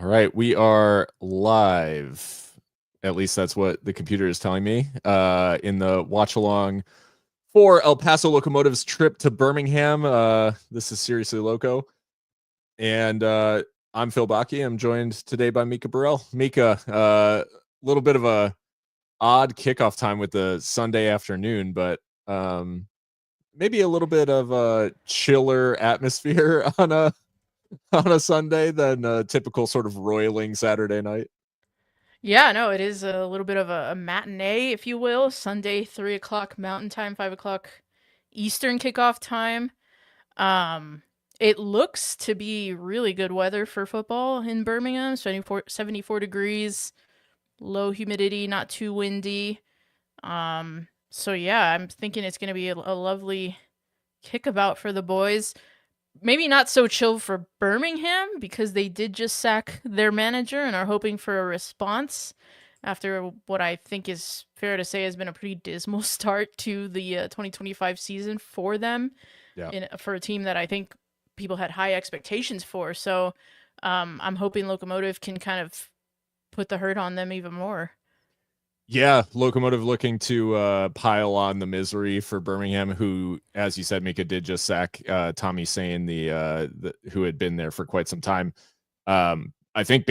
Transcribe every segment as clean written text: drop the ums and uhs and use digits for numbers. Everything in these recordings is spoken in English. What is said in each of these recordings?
All right, we are live. At least that's what the computer is telling me. In the Watchalong for El Paso Locomotive's trip to Birmingham. This is Seriously Loco. And I'm Phil Baki. I'm joined today by Mika Burrell. Mika, a little bit of a odd kickoff time with the Sunday afternoon, but maybe a little bit of a chiller atmosphere on a Sunday than a typical sort of roiling Saturday night. Yeah, no, it is a little bit of a matinee, if you will. Sunday, 3 o'clock Mountain Time, 5 o'clock Eastern kickoff time. Um, it looks to be really good weather for football in Birmingham. 74 degrees, low humidity, not too windy. So yeah, I'm thinking it's gonna be a lovely kickabout for the boys. Maybe not so chill for Birmingham because they did just sack their manager and are hoping for a response after what I think is fair to say has been a pretty dismal start to the 2025 season for them Yeah. for a team that I think people had high expectations for. So I'm hoping Locomotive can kind of put the hurt on them even more. Yeah, Locomotive looking to pile on the misery for Birmingham, who, as you said, Mika did just sack Tommy Sane, the who had been there for quite some time. I think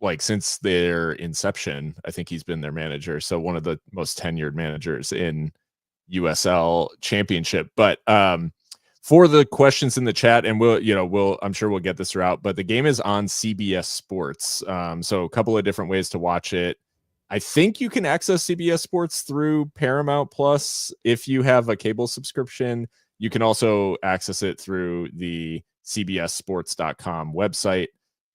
like since their inception, I think he's been their manager. So one of the most tenured managers in USL Championship. But for the questions in the chat, and I'm sure we'll get this throughout. But the game is on CBS Sports, so a couple of different ways to watch it. I think you can access CBS Sports through Paramount Plus if you have a cable subscription. You can also access it through the cbssports.com website.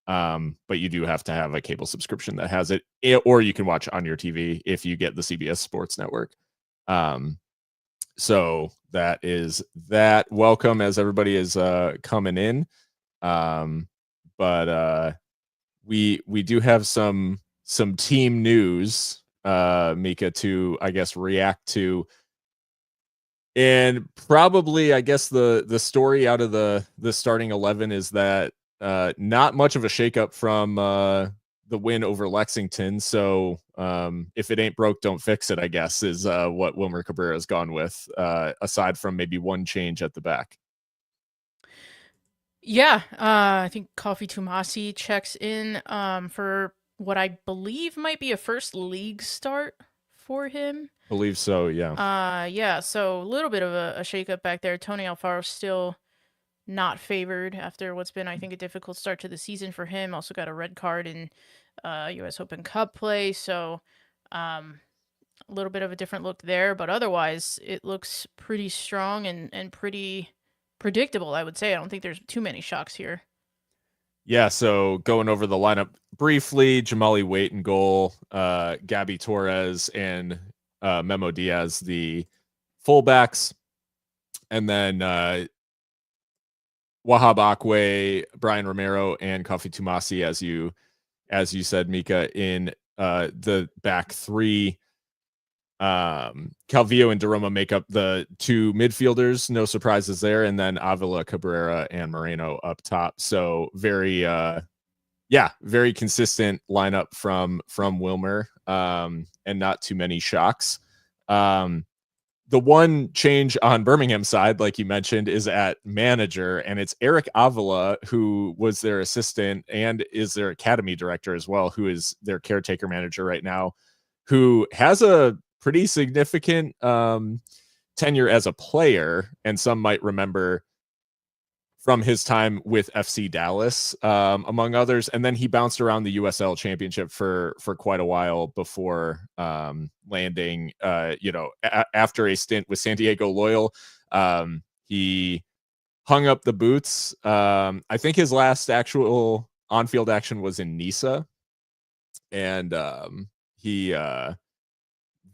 But you do have to have a cable subscription that has it, or you can watch on your TV if you get the CBS Sports Network. So that is that. Welcome as everybody is coming in. But we do have some team news, Mika, to I guess react to, and probably I guess the story out of the starting 11 is that not much of a shakeup from the win over Lexington. So if it ain't broke, don't fix it, I guess, is what Wilmer Cabrera has gone with, aside from maybe one change at the back. Yeah, I think Coffee Tumasi checks in for what I believe might be a first league start for him. Believe so, yeah. Yeah, so a little bit of a shakeup back there. Tony Alfaro still not favored after what's been, I think, a difficult start to the season for him. Also got a red card in U.S. Open Cup play, so a little bit of a different look there. But otherwise, it looks pretty strong and pretty predictable, I would say. I don't think there's too many shocks here. Yeah, so going over the lineup briefly, Jamali Waite in goal, Gabby Torres and Memo Diaz, the fullbacks, and then Wahab Akwe, Brian Romero, and Kofi Tumasi, as you said, Mika, in the back three. Calvillo and Daroma make up the two midfielders, no surprises there, and then Avila, Cabrera, and Moreno up top. So very very consistent lineup from Wilmer, and not too many shocks. The one change on Birmingham side, like you mentioned, is at manager, and it's Eric Avila, who was their assistant and is their academy director as well, who is their caretaker manager right now, who has a pretty significant tenure as a player, and some might remember from his time with FC Dallas, among others. And then he bounced around the USL Championship for quite a while before landing, after a stint with San Diego Loyal. He hung up the boots. I think his last actual on-field action was in Nisa, and he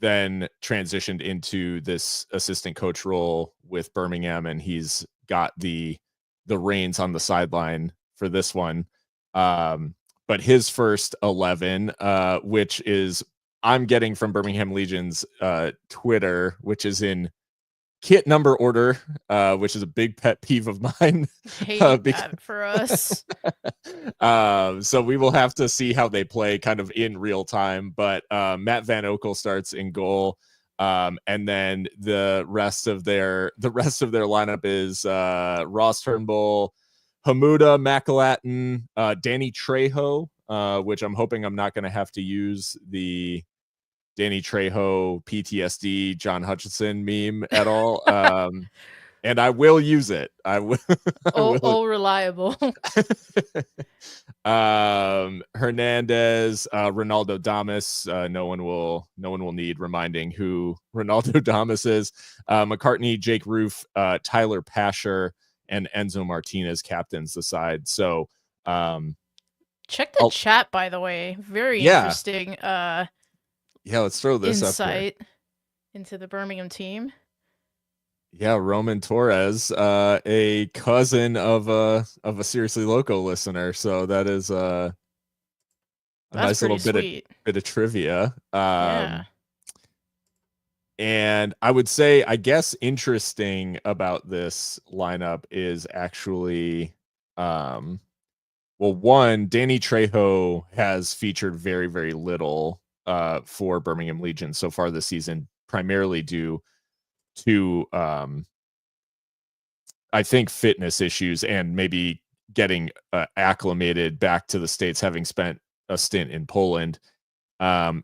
then transitioned into this assistant coach role with Birmingham, and he's got the reins on the sideline for this one. But his first 11, which is I'm getting from Birmingham Legion's Twitter, which is in kit number order, which is a big pet peeve of mine. Hate that for us. So we will have to see how they play kind of in real time. But Matt Van Okel starts in goal. And then the rest of their lineup is Ross Turnbull, Hamuda, McAlatin, Danny Trejo, which I'm hoping I'm not going to have to use the Danny Trejo PTSD John Hutchinson meme at all. And I will use it. I will. All reliable. Hernandez, Ronaldo Damas. No one will need reminding who Ronaldo Damas is. McCartney, Jake Roof, Tyler Pasher, and Enzo Martinez captains the side. So check the chat, by the way. Very interesting. Yeah, let's throw this insight up into the Birmingham team. Yeah, Roman Torres, a cousin of a Seriously Loco listener. So that is a nice little bit of trivia. Yeah. And I would say, I guess, interesting about this lineup is actually, well, one, Danny Trejo has featured very, very little for Birmingham Legion so far this season, primarily due to I think fitness issues and maybe getting acclimated back to the States, having spent a stint in Poland. And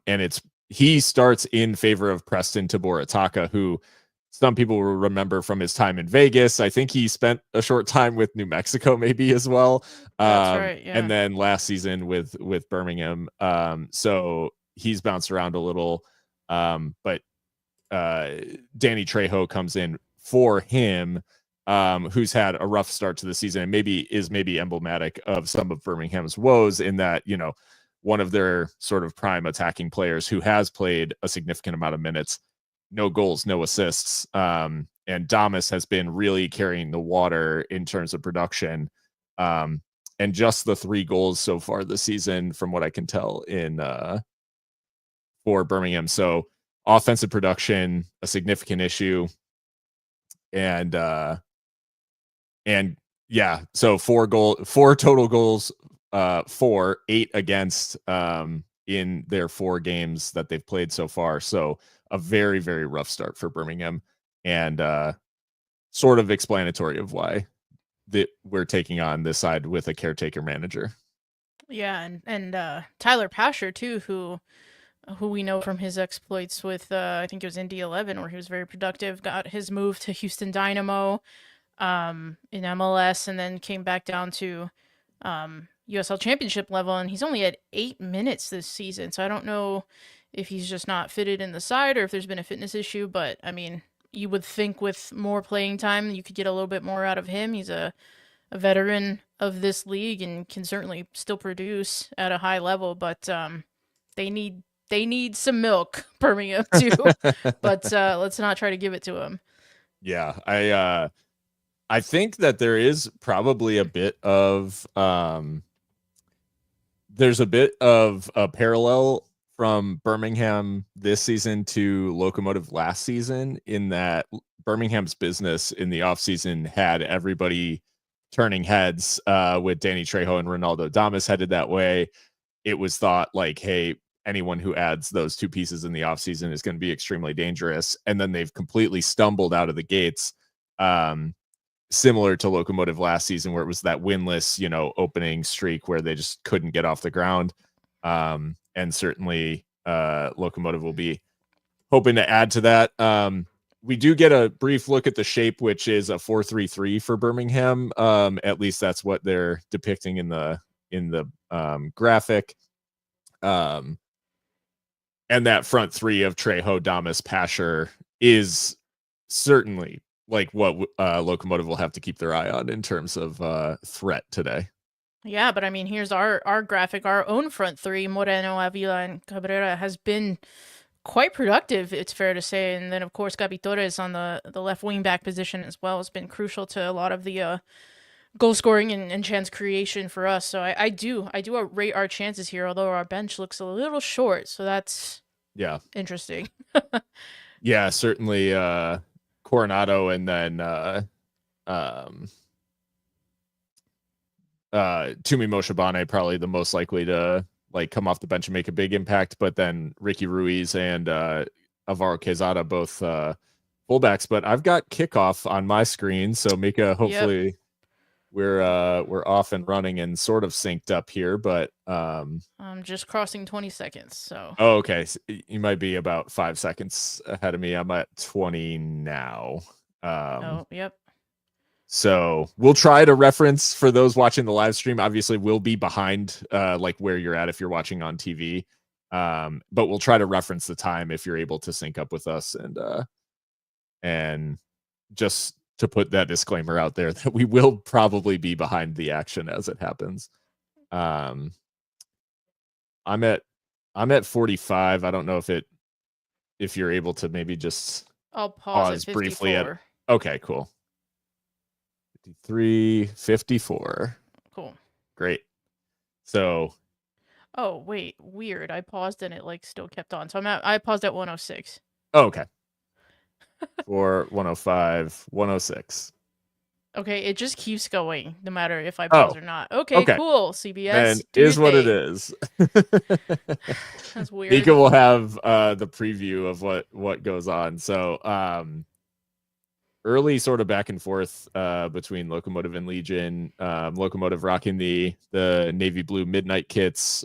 he starts in favor of Preston Tabor Ataka, who some people will remember from his time in Vegas. I think he spent a short time with New Mexico maybe as well. That's right, yeah. And then last season with Birmingham. So he's bounced around a little. But Danny Trejo comes in for him, who's had a rough start to the season and maybe emblematic of some of Birmingham's woes in that, one of their sort of prime attacking players who has played a significant amount of minutes, no goals, no assists. And Damas has been really carrying the water in terms of production. And just the 3 goals so far this season, from what I can tell, for Birmingham. So offensive production, a significant issue. And yeah, so 4 total goals, 8 against in their 4 games that they've played so far. So a very, very rough start for Birmingham, and sort of explanatory of why that we're taking on this side with a caretaker manager. Yeah, and Tyler Pasher too, who we know from his exploits with I think it was Indy 11, where he was very productive, got his move to Houston Dynamo in MLS, and then came back down to USL Championship level, and he's only had 8 minutes this season. So I don't know if he's just not fitted in the side or if there's been a fitness issue, but I mean, you would think with more playing time you could get a little bit more out of him. He's a veteran of this league and can certainly still produce at a high level, but they need some milk, Birmingham too. But let's not try to give it to him. Yeah, I think that there is probably a bit of there's a bit of a parallel from Birmingham this season to Locomotive last season, in that Birmingham's business in the offseason had everybody turning heads, with Danny Trejo and Ronaldo Damas headed that way. It was thought like, hey, anyone who adds those 2 pieces in the offseason is going to be extremely dangerous. And then they've completely stumbled out of the gates, similar to Locomotive last season, where it was that winless, opening streak where they just couldn't get off the ground. And certainly Locomotive will be hoping to add to that. We do get a brief look at the shape, which is a 4-3-3 for Birmingham. At least that's what they're depicting in the graphic. And that front 3 of Trejo, Damas, Pasher is certainly like what Locomotive will have to keep their eye on in terms of threat today. Yeah, but I mean, here's our graphic. Our own front 3, Moreno, Avila, and Cabrera, has been quite productive, it's fair to say. And then, of course, Gabi Torres on the left wing back position as well has been crucial to a lot of the goal scoring and chance creation for us. So I do rate our chances here, although our bench looks a little short. So that's interesting. Yeah, certainly Coronado and then Tumi Moshibane probably the most likely to like come off the bench and make a big impact, but then Ricky Ruiz and Alvaro Quezada both fullbacks. But I've got kickoff on my screen, so Mika, hopefully we're off and running and sort of synced up here. But I'm just crossing 20 seconds, so. Oh, okay. So you might be about 5 seconds ahead of me. I'm at 20 now. Oh, yep. So we'll try to reference for those watching the live stream. Obviously, we'll be behind like where you're at if you're watching on TV. But we'll try to reference the time if you're able to sync up with us, and just to put that disclaimer out there that we will probably be behind the action as it happens. I'm at 45. I don't know if you're able to maybe just I'll pause at briefly 54. Okay, cool. 53, 54. Cool. Great. So. Oh, wait, weird. I paused and it like still kept on. So I paused at 106. Oh, okay. For 105, 106. Okay, it just keeps going no matter if I pause or not. Okay, cool. CBS. And is what it is. That's weird. Mika will have the preview of what goes on. So early sort of back and forth between Locomotive and Legion. Locomotive rocking the navy blue midnight kits,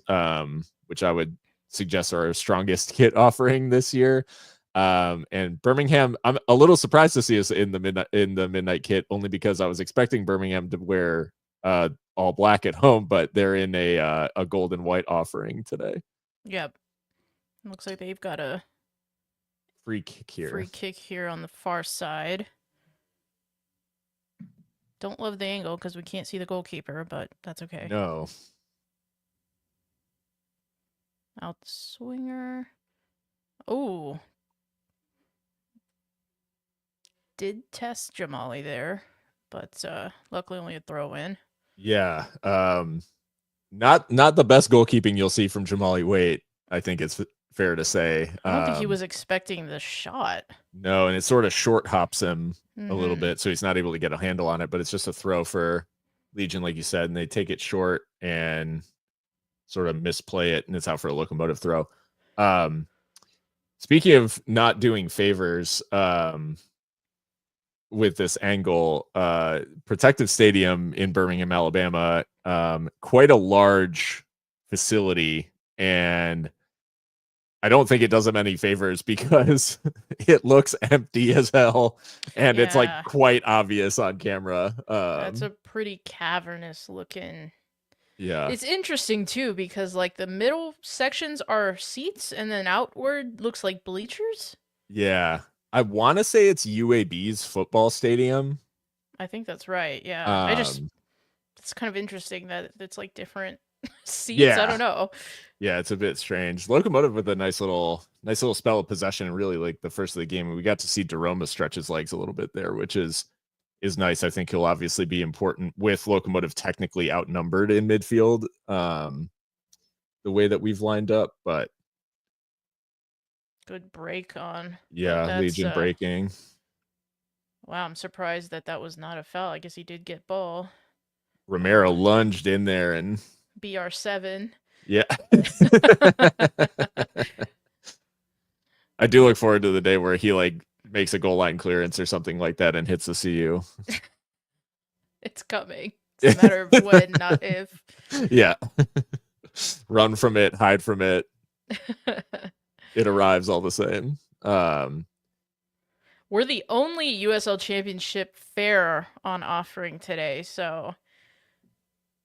which I would suggest are our strongest kit offering this year. And Birmingham, I'm a little surprised to see us in the midnight kit, only because I was expecting Birmingham to wear all black at home, but they're in a gold and white offering today. Yep. Looks like they've got a free kick here on the far side. Don't love the angle because we can't see the goalkeeper, but that's okay. No. Out swinger. Oh. Did test Jamali there, but luckily only a throw in. Yeah. Not the best goalkeeping you'll see from Jamali Waite, I think it's fair to say. I don't think he was expecting the shot. No, and it sort of short hops him a little bit, so he's not able to get a handle on it, but it's just a throw for Legion, like you said, and they take it short and sort of misplay it, and it's out for a Locomotive throw. Speaking of not doing favors, with this angle, Protective Stadium in Birmingham, Alabama, quite a large facility, and I don't think it does them any favors because it looks empty as hell, and it's like quite obvious on camera. That's a pretty cavernous looking. Yeah, it's interesting too because like the middle sections are seats, and then outward looks like bleachers. Yeah, I want to say it's UAB's football stadium. I think that's right. Yeah, it's kind of interesting that it's like different seats. Yeah. I don't know. Yeah, it's a bit strange. Locomotive with a nice little spell of possession, really like the first of the game. We got to see Daroma stretch his legs a little bit there, which is nice. I think he'll obviously be important with Locomotive technically outnumbered in midfield, the way that we've lined up, but good break on. Yeah, Legion breaking. Wow, I'm surprised that was not a foul. I guess he did get ball. Romero lunged in there and BR7. Yeah. I do look forward to the day where he like makes a goal line clearance or something like that and hits the CU. It's coming. It's a matter of when, not if. Yeah. Run from it, hide from it. It arrives all the same. We're the only USL Championship fair on offering today, so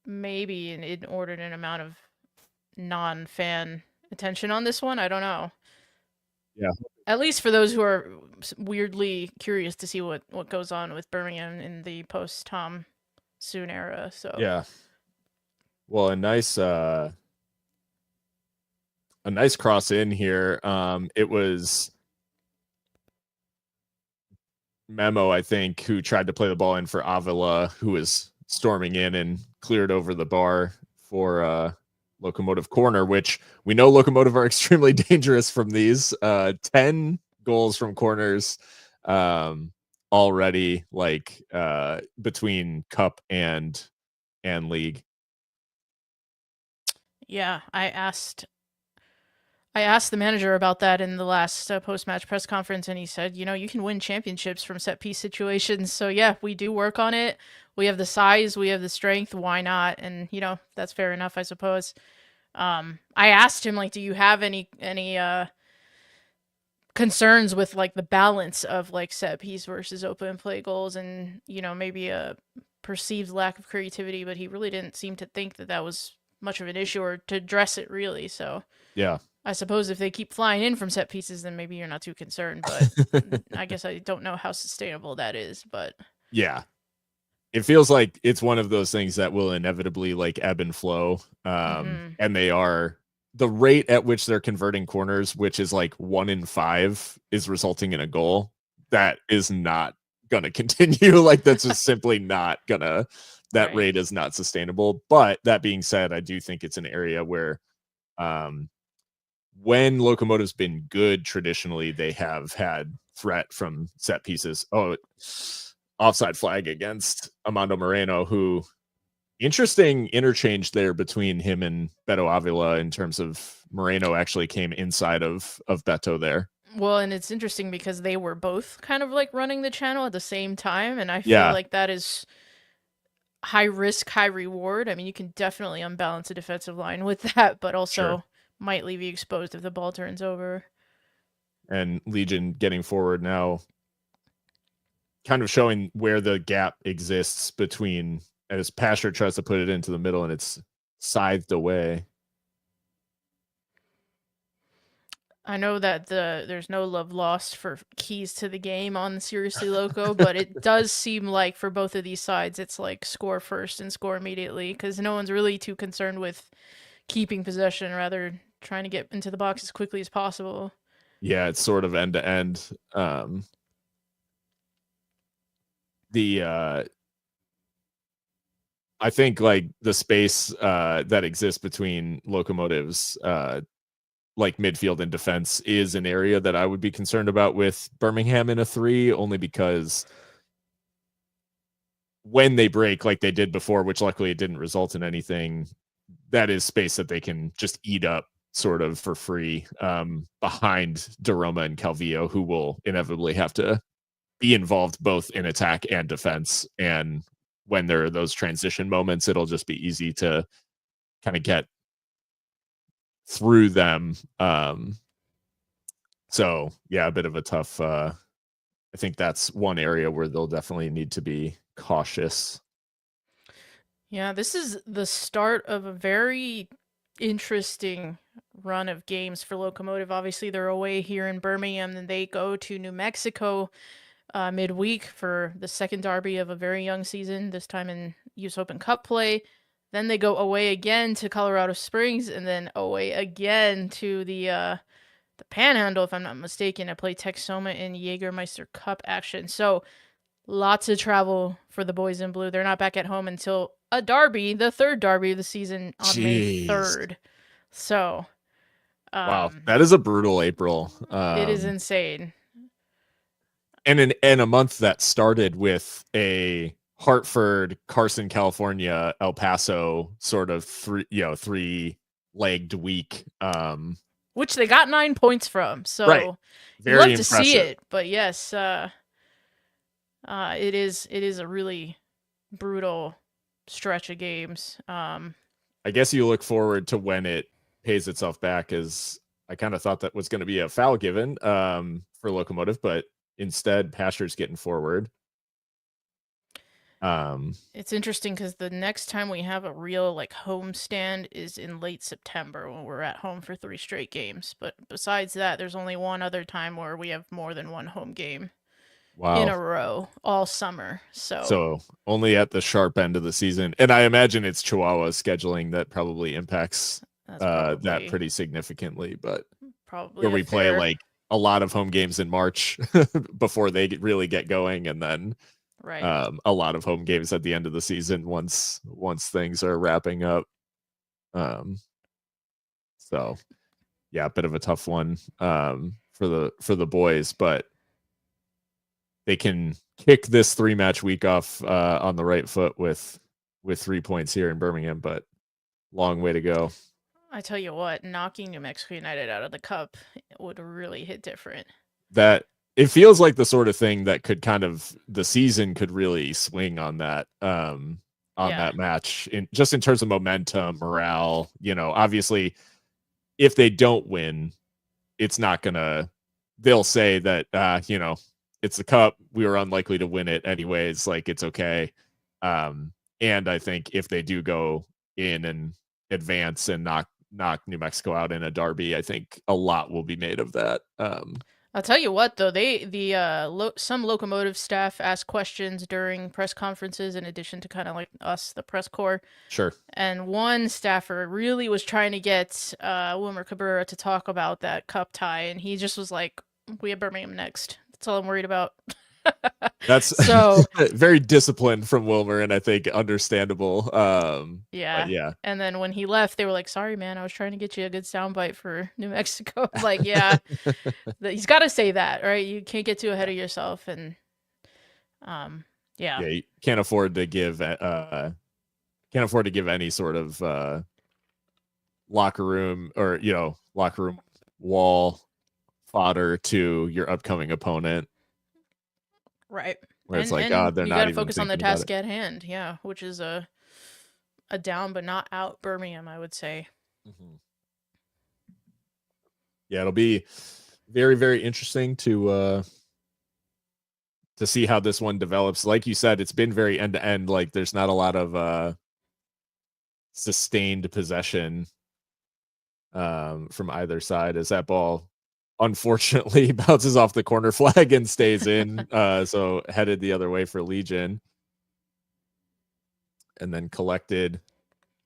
maybe an inordinate amount of non-fan attention on this one. I don't know. Yeah. At least for those who are weirdly curious to see what goes on with Birmingham in the post-Tom Soon era. So yeah. Well, a nice cross in here. It was Memo, I think, who tried to play the ball in for Avila, who was storming in and cleared over the bar for Locomotive corner, which we know Locomotive are extremely dangerous from these. 10 goals from corners already, like between cup and league. Yeah, I asked the manager about that in the last post-match press conference, and he said, you can win championships from set piece situations. So yeah, we do work on it. We have the size, we have the strength. Why not? And that's fair enough, I suppose. I asked him, like, do you have any concerns with like the balance of like set piece versus open play goals, and maybe a perceived lack of creativity, but he really didn't seem to think that that was much of an issue or to address it really. So Yeah. I suppose if they keep flying in from set pieces, then maybe you're not too concerned, but I guess I don't know how sustainable that is, but yeah, it feels like it's one of those things that will inevitably like ebb and flow. And they are, the rate at which they're converting corners, which is like 1 in 5, is resulting in a goal. That is not going to continue. Like, that's just simply not gonna, that right. rate is not sustainable. But that being said, I do think it's an area where when Locomotive's been good traditionally, they have had threat from set pieces. Oh, offside flag against Armando Moreno, who, interesting interchange there between him and Beto Avila in terms of Moreno actually came inside of Beto there. Well, and it's interesting because they were both kind of like running the channel at the same time, and I feel Yeah, like that is high risk, high reward. I mean, you can definitely unbalance a defensive line with that, but also sure. might leave you exposed if the ball turns over. And Legion getting forward now, kind of showing where the gap exists between, as Pasher tries to put it into the middle and it's scythed away. I know that there's no love lost for keys to the game on Seriously Loco, but it does seem like for both of these sides, it's like score first and score immediately, because no one's really too concerned with keeping possession, rather trying to get into the box as quickly as possible. Yeah, it's sort of end to end. The I think like the space that exists between Locomotives like midfield and defense is an area that I would be concerned about with Birmingham in a 3, only because when they break like they did before, which luckily it didn't result in anything, that is space that they can just eat up sort of for free behind Daroma and Calvillo, who will inevitably have to be involved both in attack and defense. And when there are those transition moments, it'll just be easy to kind of get through them. So yeah, a bit of a tough I think that's one area where they'll definitely need to be cautious. Yeah, this is the start of a very interesting run of games for Locomotive. Obviously, they're away here in Birmingham, then they go to New Mexico midweek for the second derby of a very young season, this time in US Open Cup play. Then they go away again to Colorado Springs, and then away again to the Panhandle, if I'm not mistaken, to play Texoma in Jägermeister Cup action. So lots of travel for the boys in blue. They're not back at home until a derby, the third derby of the season on May 3rd. So, wow, that is a brutal April. It is insane. And in a month that started with a Hartford, Carson, California, El Paso sort of three-legged week. Which they got 9 points from. So right. You love to see it, but yes, it is a really brutal stretch of games. I guess you look forward to when it pays itself back, as I kind of thought that was going to be a foul given for Locomotive, but instead Pasher's getting forward. It's interesting because the next time we have a real like home stand is in late September when we're at home for 3 straight games. But besides that, there's only one other time where we have more than one home game in a row all summer. So only at the sharp end of the season. And I imagine it's Chihuahua's scheduling that probably impacts that pretty significantly, but probably where we play like a lot of home games in March before they really get going, and then a lot of home games at the end of the season once things are wrapping up. So yeah, a bit of a tough one for the boys, but they can kick this 3-match week off on the right foot with 3 points here in Birmingham, but long way to go. I tell you what, knocking New Mexico United out of the cup would really hit different. That it feels like the sort of thing that could kind of the season could really swing on that that match in terms of momentum, morale. Obviously, if they don't win, it's not gonna. They'll say that it's the cup. We were unlikely to win it anyways. Like it's okay. And I think if they do go in and advance and knock New Mexico out in a derby, I think a lot will be made of that. I'll tell you what, though, some Locomotive staff asked questions during press conferences, in addition to kind of like us, the press corps. Sure. And one staffer really was trying to get Wilmer Cabrera to talk about that cup tie, and he just was like, "We have Birmingham next. That's all I'm worried about." That's so very disciplined from Wilmer, and I think understandable. Yeah. And then when he left, they were like, "Sorry, man, I was trying to get you a good soundbite for New Mexico." Like, yeah, he's got to say that, right? You can't get too ahead of yourself, and yeah, you can't afford to give any sort of locker room wall fodder to your upcoming opponent. Right. Where it's like, God, they're you not gotta even focus on the thinking about task at hand, yeah, which is a down but not out Birmingham, I would say. Mm-hmm. Yeah, it'll be very, very interesting to see how this one develops. Like you said, it's been very end to end. Like there's not a lot of sustained possession from either side as that ball unfortunately bounces off the corner flag and stays in. So headed the other way for Legion. And then collected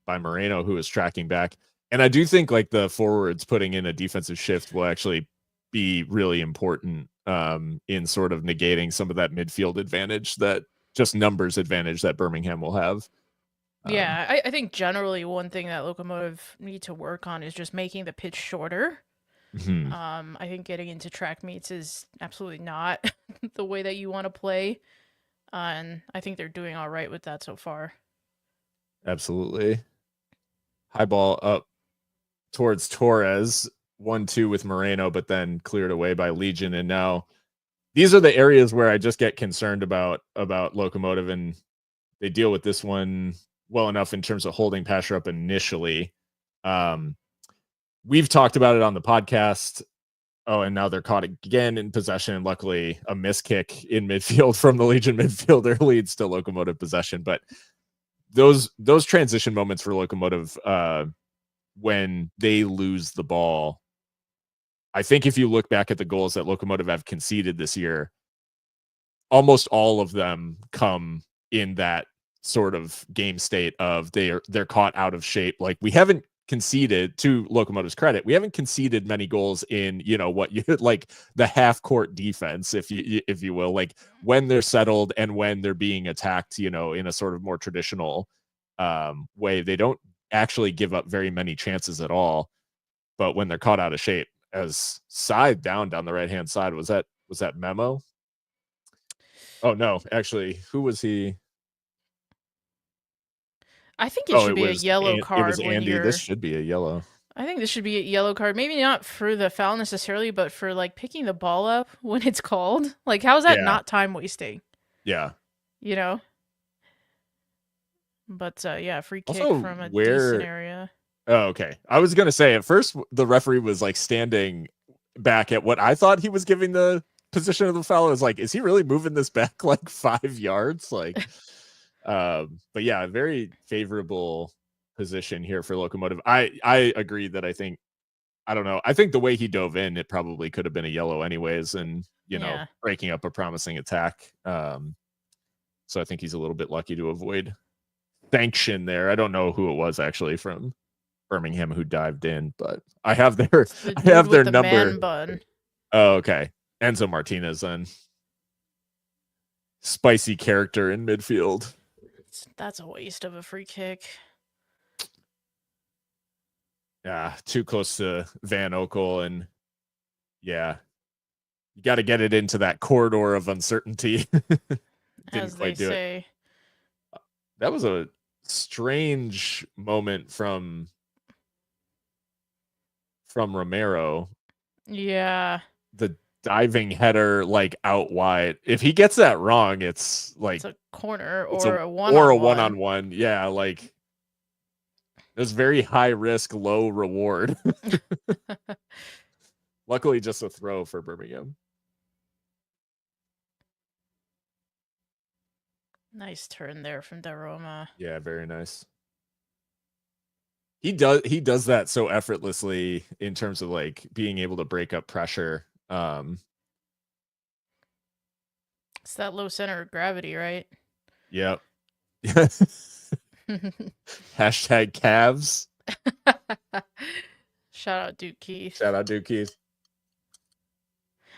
by Moreno, who is tracking back. And I do think like the forwards putting in a defensive shift will actually be really important in sort of negating some of that midfield advantage, that just numbers advantage that Birmingham will have. Yeah, I think generally one thing that Locomotive need to work on is just making the pitch shorter. Mm-hmm. I think getting into track meets is absolutely not the way that you want to play. And I think they're doing all right with that so far. Absolutely. High ball up towards Torres, 1-2 with Moreno, but then cleared away by Legion. And now these are the areas where I just get concerned about Locomotive, and they deal with this one well enough in terms of holding Pasher up initially. We've talked about it on the podcast. Oh, and now they're caught again in possession. And luckily, a miss kick in midfield from the Legion midfielder leads to Locomotive possession. But those transition moments for Locomotive, when they lose the ball, I think if you look back at the goals that Locomotive have conceded this year, almost all of them come in that sort of game state of they're caught out of shape. Like we haven't conceded, to Locomotive's credit, we haven't conceded many goals in what you like the half court defense, if you will, like when they're settled and when they're being attacked in a sort of more traditional way. They don't actually give up very many chances at all, but when they're caught out of shape, as side down the right hand side, was that Memo? Oh no, actually, who was he? I think it should be a yellow card. It was Andy. When this should be a yellow. I think this should be a yellow card. Maybe not for the foul necessarily, but for like picking the ball up when it's called. Like, how is that not time wasting? Yeah. But yeah, free kick also, from a decent area. Oh, okay. I was gonna say at first the referee was like standing back at what I thought he was giving the position of the foul. I was like, is he really moving this back like 5 yards? Like, but yeah, very favorable position here for Locomotive. I agree that I don't know. I think the way he dove in, it probably could have been a yellow anyways, and breaking up a promising attack. So I think he's a little bit lucky to avoid sanction there. I don't know who it was actually from Birmingham who dived in, but I have their number. Bun. Oh, okay. Enzo Martinez then. Spicy character in midfield. That's a waste of a free kick. Yeah, too close to Van Okel, and yeah, you got to get it into that corridor of uncertainty. Didn't As they quite do it. say. That was a strange moment from Romero. Yeah. The diving header like out wide. If he gets that wrong, it's like It's a corner it's or a one-on-one. one-on-one. Yeah, like it was very high risk, low reward. Luckily, just a throw for Birmingham. Nice turn there from Daroma. Yeah, very nice. He does that so effortlessly in terms of like being able to break up pressure. It's that low center of gravity, right? Yep. Hashtag calves. Shout out Duke Keith. Shout out Duke Keith.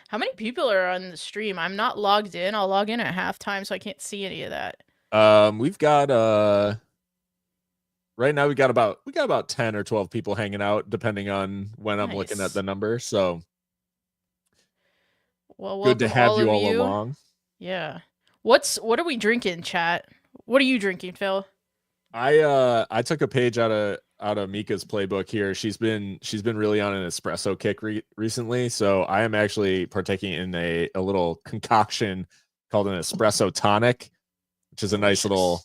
How many people are on the stream? I'm not logged in. I'll log in at halftime, so I can't see any of that. We've got right now we got about 10 or 12 people hanging out, depending on when I'm looking at the number. So well, good to have you all along. Yeah. What are we drinking, chat? What are you drinking, Phil? I took a page out of Mika's playbook here. She's been really on an espresso kick recently, so I am actually partaking in a little concoction called an espresso tonic, which is a nice little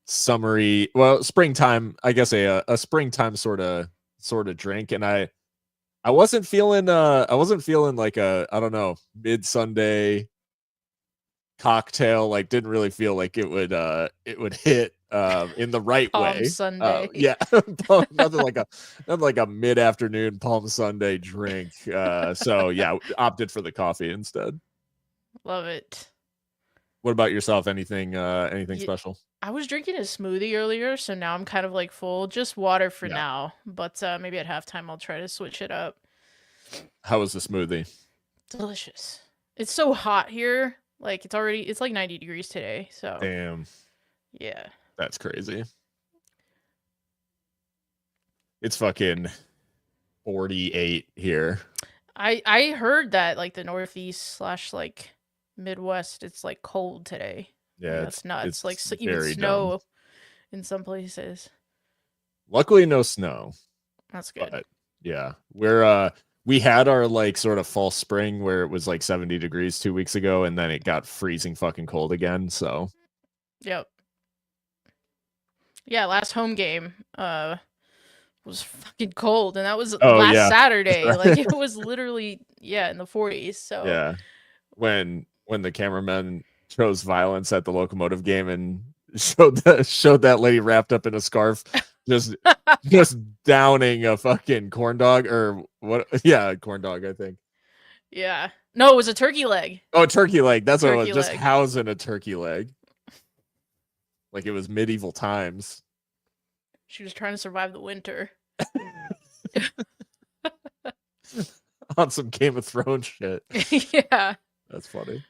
summery, well, springtime, I guess a springtime sort of drink. And I wasn't feeling like a, I don't know, mid-Sunday cocktail. Like didn't really feel like it would hit in the right way. Sunday. Yeah. nothing like a mid-afternoon Palm Sunday drink. So yeah, opted for the coffee instead. Love it. What about yourself? Anything special? I was drinking a smoothie earlier, so now I'm kind of like full. Just water for now, but maybe at halftime I'll try to switch it up. How was the smoothie? Delicious. It's so hot here. Like it's like 90 degrees today. So damn. Yeah. That's crazy. It's fucking 48 here. I heard that like the Northeast / like Midwest, it's like cold today. Yeah, that's nuts. It's like even snow in some places. Luckily, no snow. That's good. But yeah, we had our like sort of fall spring where it was like 70 degrees 2 weeks ago, and then it got freezing fucking cold again. So, yep. Yeah, last home game was fucking cold, and that was last Saturday. Like it was literally in the 40s. So yeah, when the cameraman chose violence at the Locomotive game and showed that lady wrapped up in a scarf, just downing a fucking corn dog or what? Yeah, corn dog, I think. Yeah, no, it was a turkey leg. Oh, turkey leg. That's what it was. Just housing a turkey leg. Like it was medieval times. She was trying to survive the winter. On some Game of Thrones shit. Yeah. That's funny.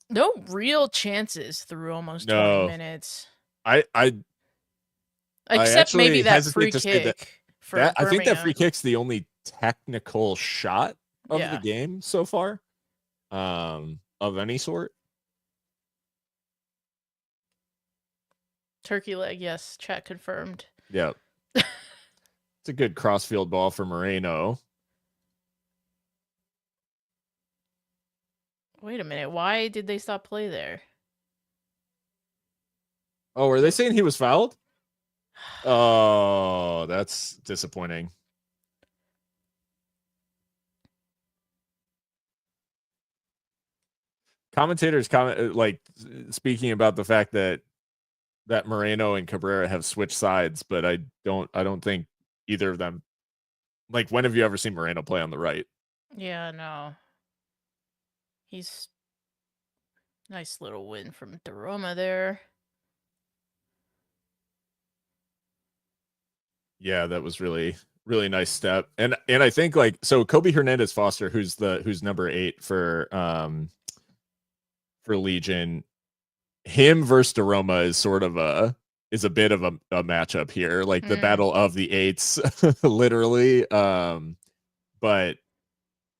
No real chances through almost 20 minutes. Except maybe that free kick. I think that free kick's the only technical shot of the game so far. Of any sort. Turkey leg, yes. Chat confirmed. Yep. It's a good crossfield ball for Moreno. Wait a minute. Why did they stop play there? Oh, were they saying he was fouled? Oh, that's disappointing. Commentators like speaking about the fact that Moreno and Cabrera have switched sides, but I don't think either of them. Like, when have you ever seen Moreno play on the right? Yeah, no. He's nice little win from Daroma there. Yeah, that was really nice step. And I think like so Kobe Hernandez Foster, who's number 8 for Legion, him versus Daroma is sort of a bit of a matchup here, like the battle of the 8s, literally. but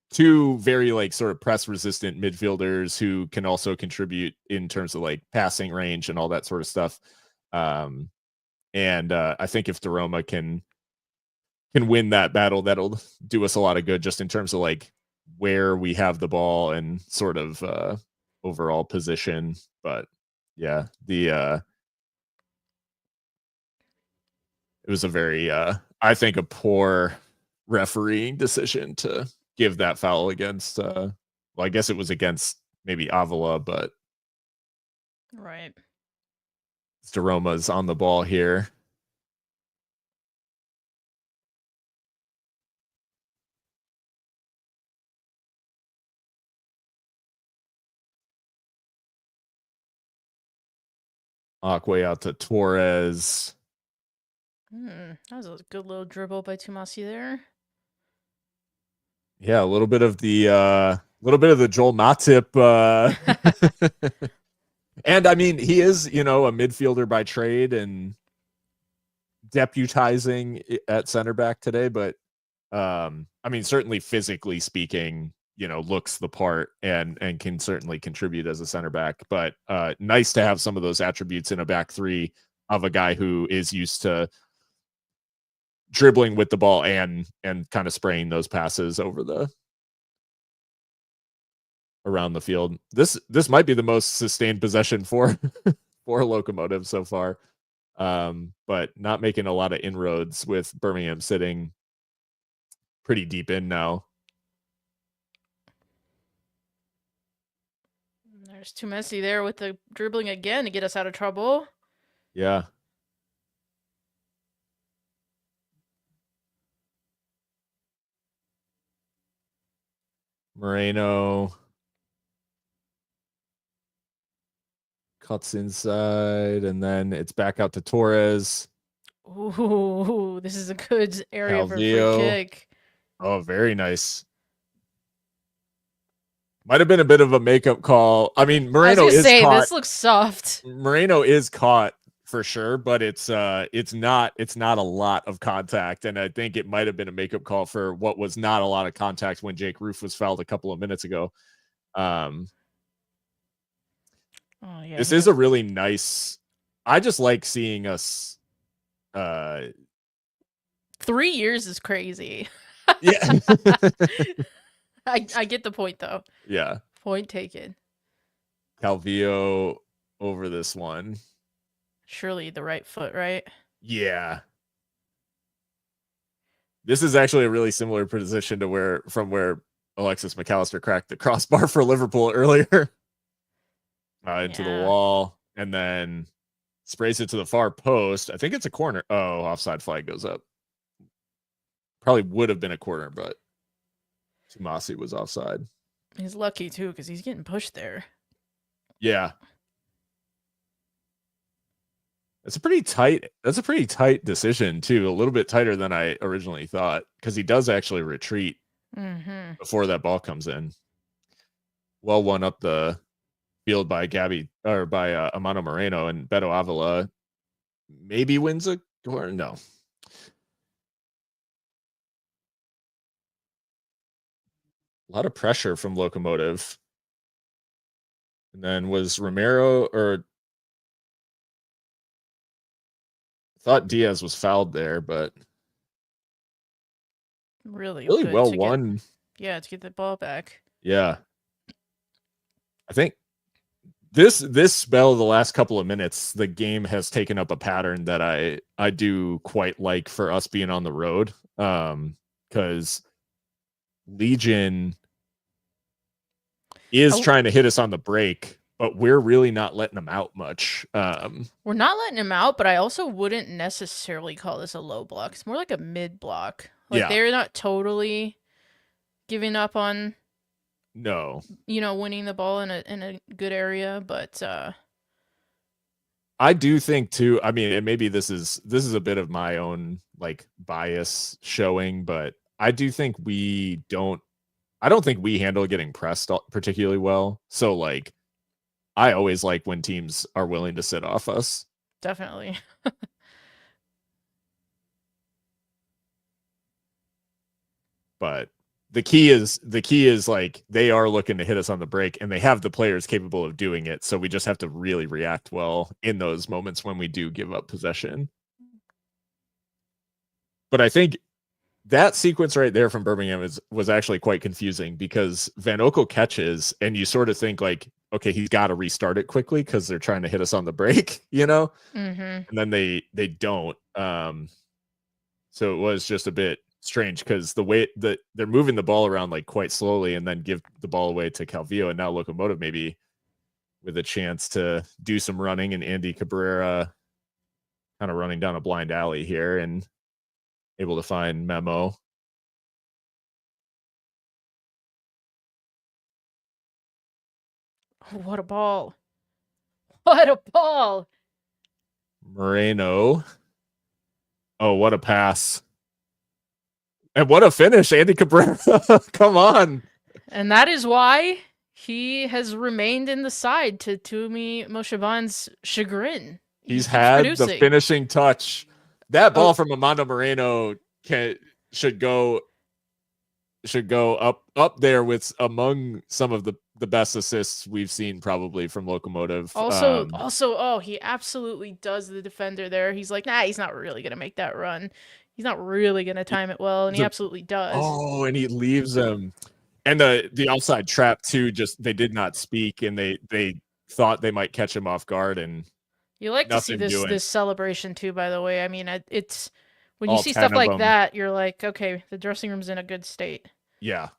two very like sort of press resistant midfielders who can also contribute in terms of like passing range and all that sort of stuff. And I think if Roma can win that battle, that'll do us a lot of good just in terms of like where we have the ball and sort of overall position. But yeah, it was a very I think a poor refereeing decision to give that foul against well, I guess it was against maybe Avila, but Right. Roma's on the ball here. Aquay out to Torres. That was a good little dribble by Tomasi there. Yeah, a little bit of the Joel Matip and I mean, he is, you know, a midfielder by trade and deputizing at center back today, but I mean, certainly physically speaking, you know, looks the part and can certainly contribute as a center back. But nice to have some of those attributes in a back three of a guy who is used to dribbling with the ball and kind of spraying those passes over the around the field. This might be the most sustained possession for for Locomotive so far. But not making a lot of inroads with Birmingham sitting pretty deep in now. There's Tomasi there with the dribbling again to get us out of trouble. Yeah. Moreno cuts inside, and then it's back out to Torres. Ooh, this is a good area for a free Calvillo. kick. Oh, very nice. Might have been a bit of a makeup call. I mean, Moreno is caught. This looks soft. Moreno is caught for sure, but it's not a lot of contact, and I think it might have been a makeup call for what was not a lot of contact when Jake Roof was fouled a couple of minutes ago. Oh, yeah, this is a really nice. I just like seeing us. 3 years is crazy. Yeah. I get the point though. Yeah. Point taken. Calvillo over this one. Surely the right foot, right? Yeah. This is actually a really similar position to where Alexis McAllister cracked the crossbar for Liverpool earlier. Into the wall, and then sprays it to the far post. I think it's a corner. Oh, offside flag goes up. Probably would have been a corner, but Tomasi was offside. He's lucky too, because he's getting pushed there. Yeah. That's a pretty tight decision too. A little bit tighter than I originally thought, because he does actually retreat before that ball comes in. Well, one up the field by Amano Moreno, and Beto Avila maybe wins a corner. No. A lot of pressure from Locomotive. And then was Romero, or I thought Diaz was fouled there, but really well won. To get the ball back. Yeah. I think this spell the last couple of minutes, the game has taken up a pattern that I do quite like for us being on the road. Because Legion is trying to hit us on the break, but we're really not letting them out much. We're not letting them out, but I also wouldn't necessarily call this a low block. It's more like a mid block. Like they're not totally giving up on winning the ball in a good area, but I do think too, I mean, and maybe this is a bit of my own like bias showing, but I do think I don't think we handle getting pressed particularly well. So like I always like when teams are willing to sit off us. Definitely. But the key is like they are looking to hit us on the break, and they have the players capable of doing it. So we just have to really react well in those moments when we do give up possession. But I think that sequence right there from Birmingham was actually quite confusing because Van Okel catches, and you sort of think like, okay, he's got to restart it quickly because they're trying to hit us on the break, Mm-hmm. and then they don't. So it was just a bit strange because the way that they're moving the ball around like quite slowly and then give the ball away to Calvillo, and now Locomotive maybe with a chance to do some running, and Andy Cabrera kind of running down a blind alley here and able to find Memo. What a ball. What a ball. Moreno. Oh, what a pass. And what a finish, Andy Cabrera. Come on. And that is why he has remained in the side, to Tumi Moshaban's chagrin. He's had producing. the finishing touch. That ball from Amando Moreno should go up there with among some of the best assists we've seen probably from Locomotive. Also, he absolutely does the defender there. He's like, nah, he's not really gonna make that run. He's not really gonna time it well, and he absolutely does. Oh, and he leaves him. And the offside trap too. Just they did not speak, and they thought they might catch him off guard, and you like to see this celebration too. By the way, I mean it's when you see stuff like that, you're like, okay, the dressing room's in a good state. Yeah,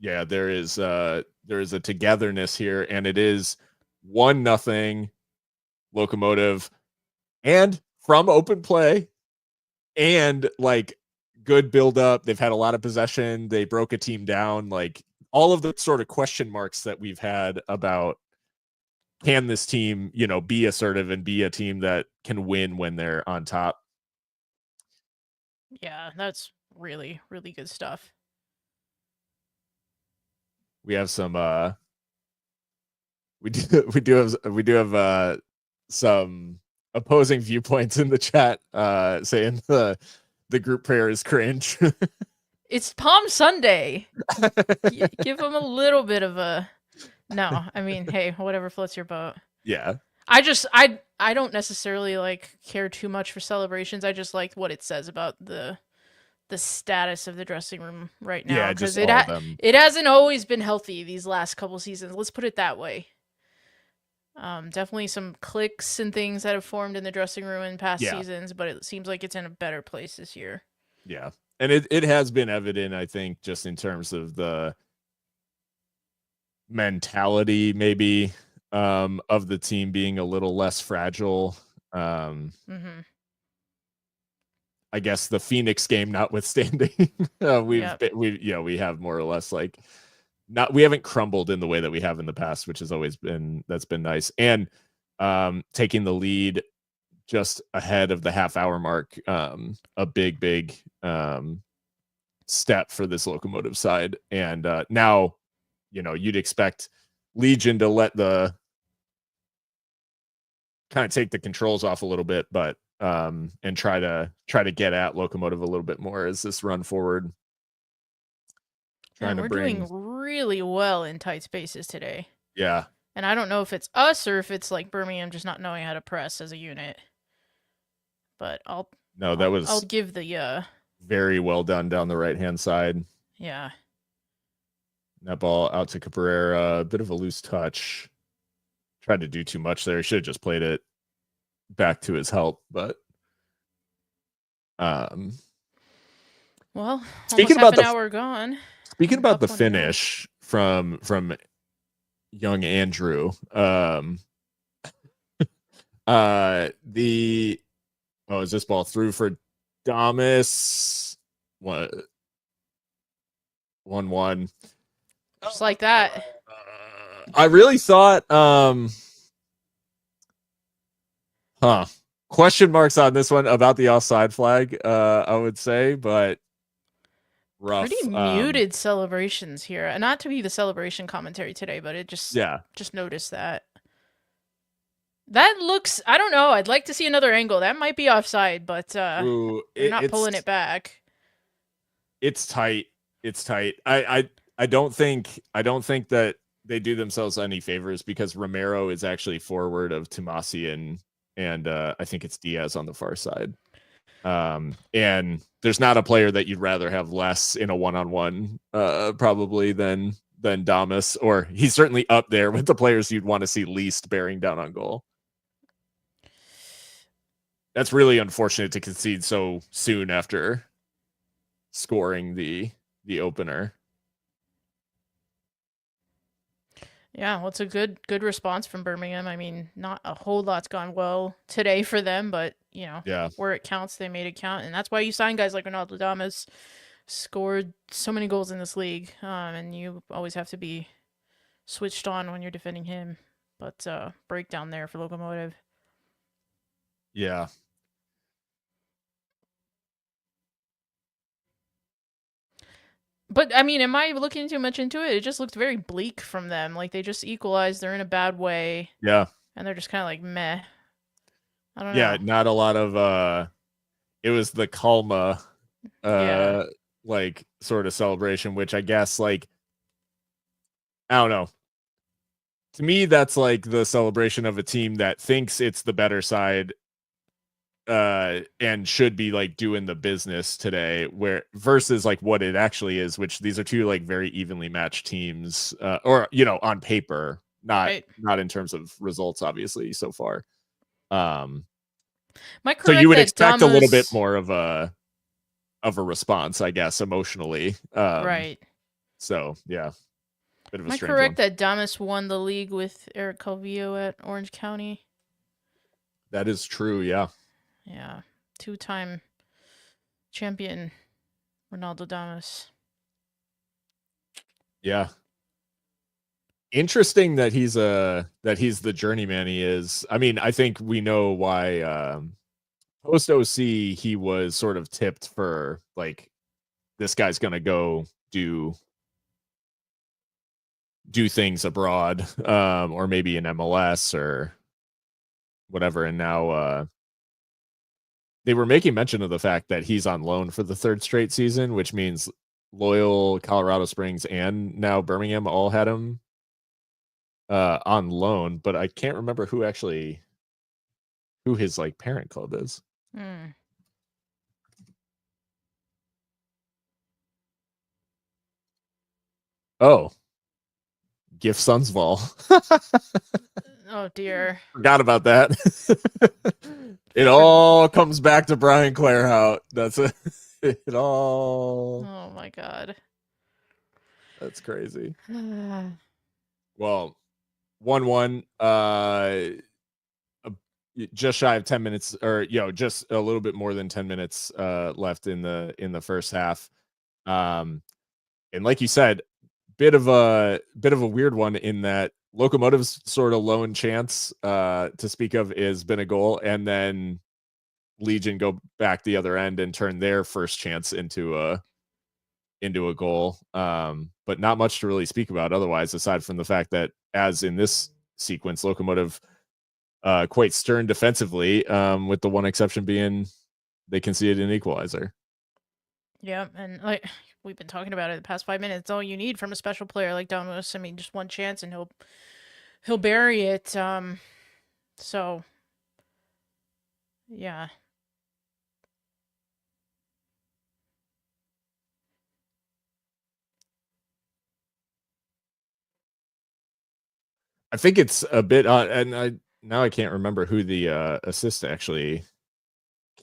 there is a togetherness here, and it is 1-0 Locomotive, and from open play, and like good build up. They've had a lot of possession. They broke a team down. Like all of the sort of question marks that we've had about can this team, be assertive and be a team that can win when they're on top. Yeah, that's really, really good stuff. We have some we do have some opposing viewpoints in the chat saying the group prayer is cringe. It's Palm Sunday. Give them a little bit of a no. I mean, hey, whatever floats your boat. Yeah. I don't necessarily like care too much for celebrations. I just like what it says about the status of the dressing room right now, because it hasn't always been healthy these last couple seasons. Let's put it that way. Definitely some cliques and things that have formed in the dressing room in past seasons, but it seems like it's in a better place this year. Yeah, and it has been evident, I think, just in terms of the mentality, maybe, of the team being a little less fragile. I guess the Phoenix game notwithstanding, we have more or less like we haven't crumbled in the way that we have in the past, which has always been nice. And taking the lead just ahead of the half-hour mark, a big step for this Locomotive side. And now, you'd expect Legion to let the kind of take the controls off a little bit, but and try to get at Locomotive a little bit more as this run forward. We're doing really well in tight spaces today. Yeah. And I don't know if it's us or if it's like Birmingham just not knowing how to press as a unit. But I'll give the very well done down the right-hand side. Yeah. That ball out to Cabrera, a bit of a loose touch. Tried to do too much there. He should have just played it back to his help, but well, speaking about an hour gone. Speaking about the finish from young Andrew, is this ball through for Damas? 1-1. Just like that. I really thought, question marks on this one about the offside flag, I would say, but rough. Pretty muted celebrations here. Not to be the celebration commentary today, but it just noticed that. That looks, I don't know. I'd like to see another angle. That might be offside, but they're not pulling it back. It's tight. It's tight. I don't think that they do themselves any favors because Romero is actually forward of Tomasi and I think it's Diaz on the far side. And there's not a player that you'd rather have less in a one-on-one probably than Damas, or he's certainly up there with the players you'd want to see least bearing down on goal. That's really unfortunate to concede so soon after scoring the opener. Yeah, well, it's a good response from Birmingham. I mean, not a whole lot's gone well today for them, but Yeah, where it counts, they made it count, and that's why you sign guys like Ronaldo Damas. Scored so many goals in this league, and you always have to be switched on when you're defending him. But breakdown there for Locomotive. yeah. But I mean, am I looking too much into it? It just looked very bleak from them. Like they just equalized. They're in a bad way. Yeah. And they're just kind of like meh. I don't Yeah, know. not a lot of it was the Kalma Yeah. like sort of celebration, which I guess like I don't know. To me, that's like the celebration of a team that thinks it's the better side and should be like doing the business today, where versus like what it actually is, which these are two like very evenly matched teams, or on paper, not Right. not in terms of results, obviously, so far. Am I So you correct would that expect a little bit Damas? more of a response, I guess, emotionally. Right. So yeah, bit of a Am I strange correct one. that Damas won the league with Eric Calvillo at Orange County? That is true. Yeah. Yeah. 2-time champion Ronaldo Damas. Yeah. Interesting that he's the journeyman he is. I mean, I think we know why post OC he was sort of tipped for like this guy's gonna go do things abroad, or maybe in MLS or whatever. And now they were making mention of the fact that he's on loan for the third straight season, which means Loyal, Colorado Springs, and now Birmingham all had him on loan, but I can't remember who his like parent club is. Hmm. Oh, GIF Sundsvall. Oh dear. Forgot about that. It all comes back to Brian Clarehout. That's it. It all. Oh my god. That's crazy. Yeah. Well, 1-1. Just shy of 10 minutes, or just a little bit more than 10 minutes left in the first half. And like you said, bit of a weird one in that Locomotive's sort of lone chance to speak of is been a goal, and then Legion go back the other end and turn their first chance into a goal. But not much to really speak about otherwise, aside from the fact that, as in this sequence, Locomotive quite stern defensively, with the one exception being they conceded an equalizer. Yeah, and like we've been talking about it the past 5 minutes, all you need from a special player like Damas. I mean, just one chance and he'll bury it. So yeah. I think it's a bit and I can't remember who the assist actually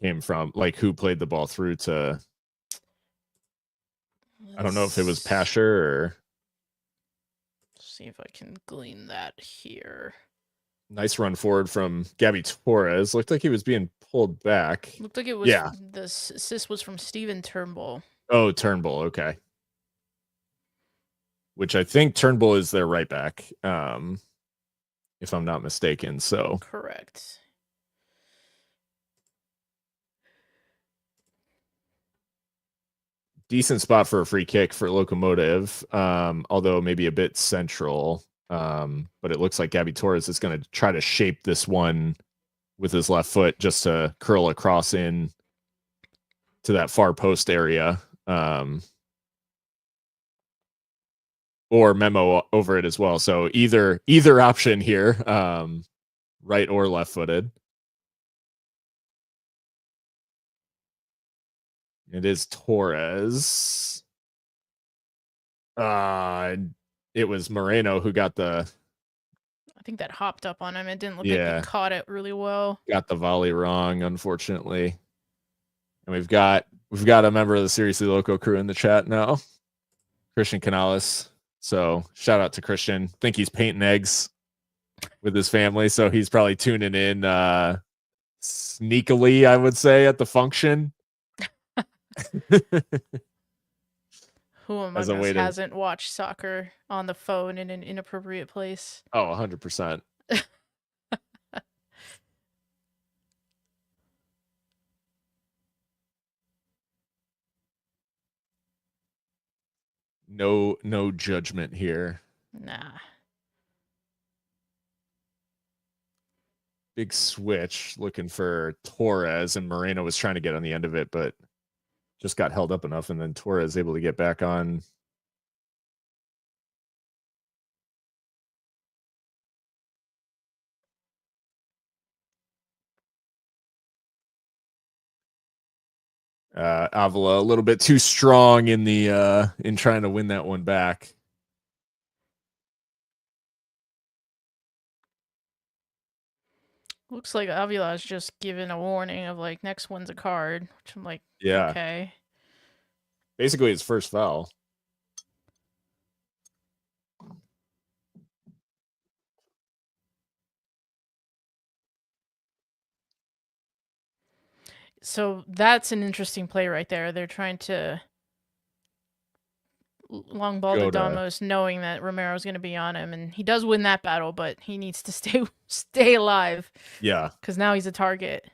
came from, like who played the ball through to. I don't know if it was Let's Pasher or. see if I can glean that here. Nice run forward from Gabby Torres. Looked like he was being pulled back. Looked like it was Yeah. the assist was from Steven Turnbull. Oh, Turnbull. Okay. Which I think Turnbull is their right back, if I'm not mistaken. So Correct. decent spot for a free kick for Locomotive, although maybe a bit central. But it looks like Gabby Torres is going to try to shape this one with his left foot just to curl across in to that far post area. or memo over it as well. So either option here, right or left footed. It is Torres. It was Moreno who got the. I think that hopped up on him. It didn't look like he Yeah, caught it really well. got the volley wrong, unfortunately. And we've got a member of the Seriously Loco crew in the chat now, Christian Canales. So shout out to Christian. Think he's painting eggs with his family, so he's probably tuning in sneakily, I would say, at the function. Who As among a us way to hasn't watched soccer on the phone in an inappropriate place? 100%. No judgment here. Nah. Big switch looking for Torres, and Moreno was trying to get on the end of it, but just got held up enough, and then Torres able to get back on. Avila a little bit too strong in the in trying to win that one back. Looks like Avila's just given a warning of like next one's a card, which I'm like, Yeah, okay. basically his first foul. So that's an interesting play right there. They're trying to long ball to Go to Damos, knowing that Romero's going to be on him, and he does win that battle, but he needs to stay alive yeah. because now he's a target.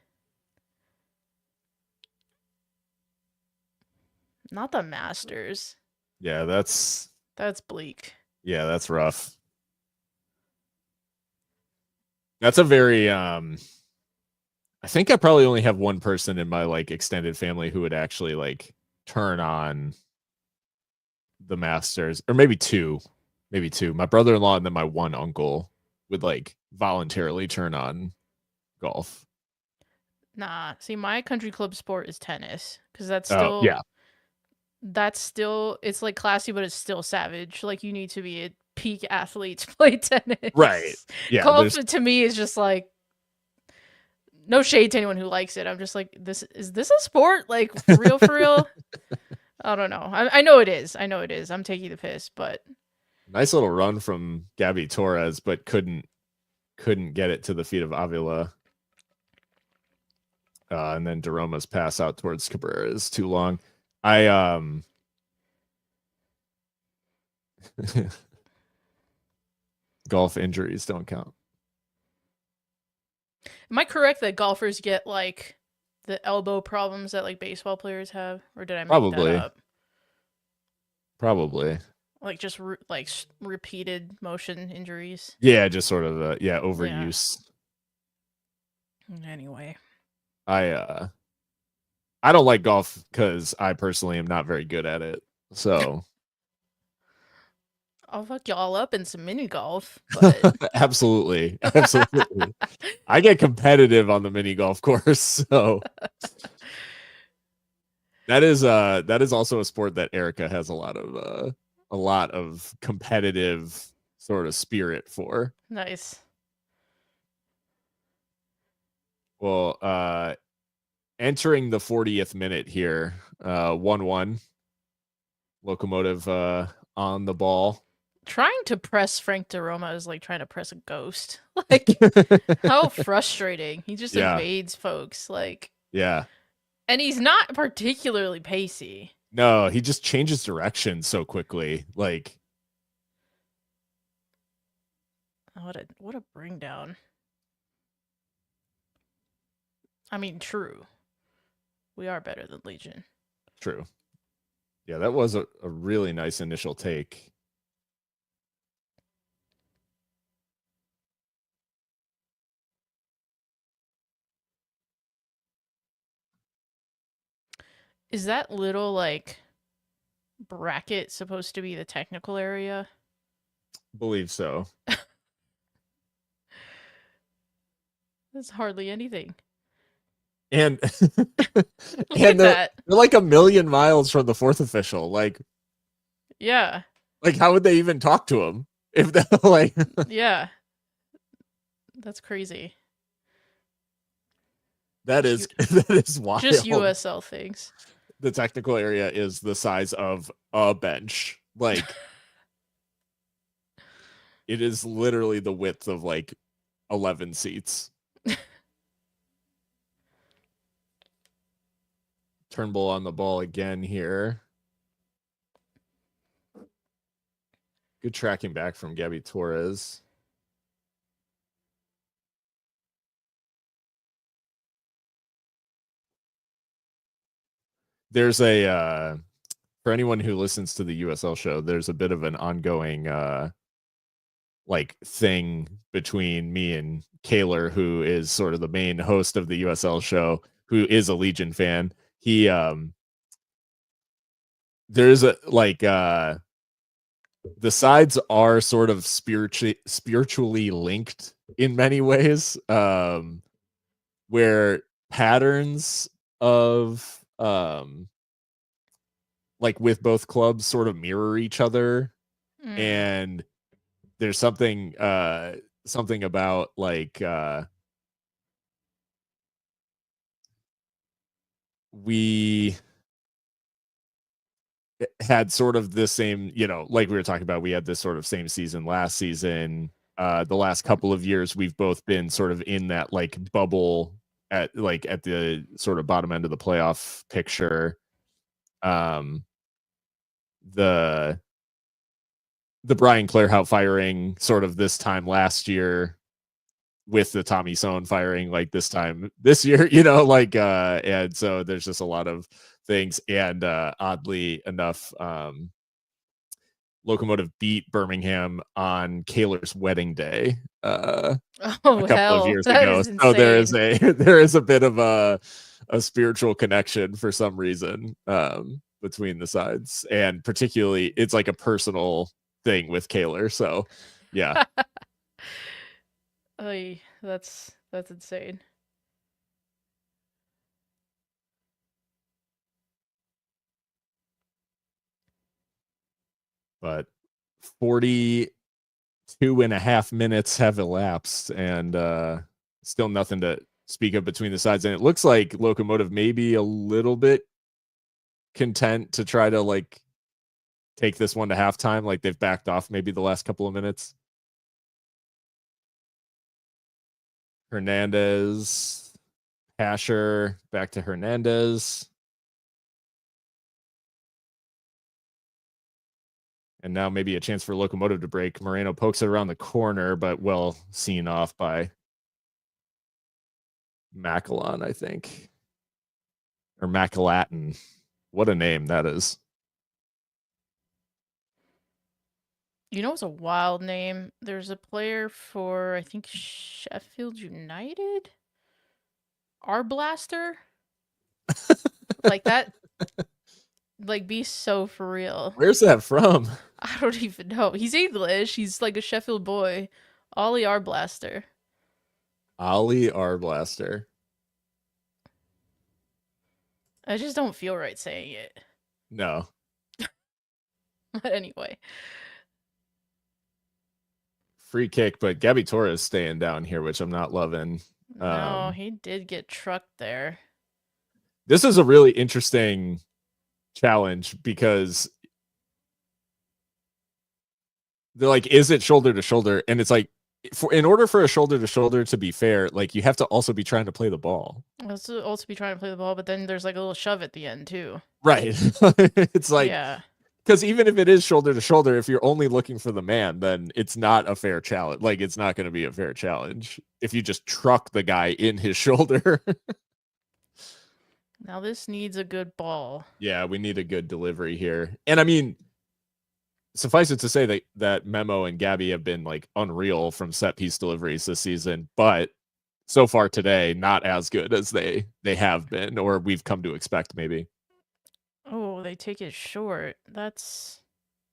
Not the Masters. Yeah, that's bleak. yeah, that's rough. That's a very I think I probably only have one person in my like extended family who would actually like turn on the Masters, or maybe two. My brother-in-law and then my one uncle would like voluntarily turn on golf. Nah, see, my country club sport is tennis because that's Oh, still yeah. it's like classy, but it's still savage. Like you need to be a peak athlete to play tennis. Right. Yeah, Golf to me is just like no shade to anyone who likes it. I'm just like, this is this a sport? Like for real, for real? I don't know. I know it is. I know it is. I'm taking the piss, but nice little run from Gabby Torres, but couldn't get it to the feet of Avila. And then Daroma's pass out towards Cabrera is too long. Golf injuries don't count. am I correct that golfers get like the elbow problems that like baseball players have, or did I make that up? Probably. Like just repeated motion injuries. Yeah, just sort of overuse. Yeah. Anyway, I don't like golf because I personally am not very good at it. So I'll fuck y'all up in some mini golf, but absolutely. I get competitive on the mini golf course, so that is also a sport that Erica has a lot of competitive sort of spirit for. Nice. Well, entering the 40th minute here, 1-1. Locomotive on the ball. Trying to press Frank DeRoma is like trying to press a ghost. Like, how frustrating. He just evades folks. Like, yeah. And he's not particularly pacey. No, he just changes direction so quickly. Like, what a bring down. I mean, true. We are better than Legion. True. Yeah, that was a really nice initial take. Is that little like bracket supposed to be the technical area? Believe so. That's hardly anything. And Look and at they're that. like a million miles from the fourth official. Yeah. Like how would they even talk to him if they like Yeah. That's crazy. that Just, is that is just wild. USL things. The technical area is the size of a bench. Like it is literally the width of like 11 seats. Turnbull on the ball again here. Good tracking back from Gabby Torres. There's a for anyone who listens to the USL show, there's a bit of an ongoing like thing between me and Kaler, who is sort of the main host of the USL show, who is a Legion fan. He there's a like the sides are sort of spiritually linked in many ways, where patterns of like with both clubs sort of mirror each other, and there's something about like we had sort of the same, like we were talking about, we had this sort of same season last season. The last couple of years, we've both been sort of in that like bubble at the sort of bottom end of the playoff picture. The Brian Clarehout firing sort of this time last year with the Tommy Sohn firing like this time this year, and so there's just a lot of things. And oddly enough, Locomotive beat Birmingham on Kaler's wedding day a Oh couple of hell, years that ago. is So there is insane. there is a bit of a spiritual connection for some reason between the sides, and particularly it's like a personal thing with Kaler. So yeah. Oy, that's insane. But 42.5 minutes have elapsed, and still nothing to speak of between the sides. And it looks like Locomotive may be a little bit content to try to like take this one to halftime. Like they've backed off maybe the last couple of minutes. Hernandez, Asher, back to Hernandez. And now maybe a chance for Locomotive to break. Moreno pokes it around the corner, but well seen off by Macalon, I think. Or Macalatin. What a name that is. You know, it's a wild name. There's a player for, I think, Sheffield United? Arblaster? Like that, like, be so for real. Where's that from? I don't even know. He's English. He's like a Sheffield boy. Ollie Arblaster. Ollie Arblaster. I just don't feel right saying it. No. But anyway. Free kick, but Gabby Torres staying down here, which I'm not loving. No, he did get trucked there. This is a really interesting challenge because they're like, is it shoulder to shoulder? And it's like, in order for a shoulder to shoulder to be fair, like you have to also be trying to play the ball. Also be trying to play the ball, but then there's like a little shove at the end too. Right. It's like, yeah. Because even if it is shoulder to shoulder, if you're only looking for the man, then it's not a fair challenge. Like it's not going to be a fair challenge if you just truck the guy in his shoulder. Now this needs a good ball. Yeah, we need a good delivery here. And I mean, suffice it to say that Memo and Gabby have been like unreal from set piece deliveries this season, but so far today, not as good as they have been, or we've come to expect maybe. Oh, they take it short. That's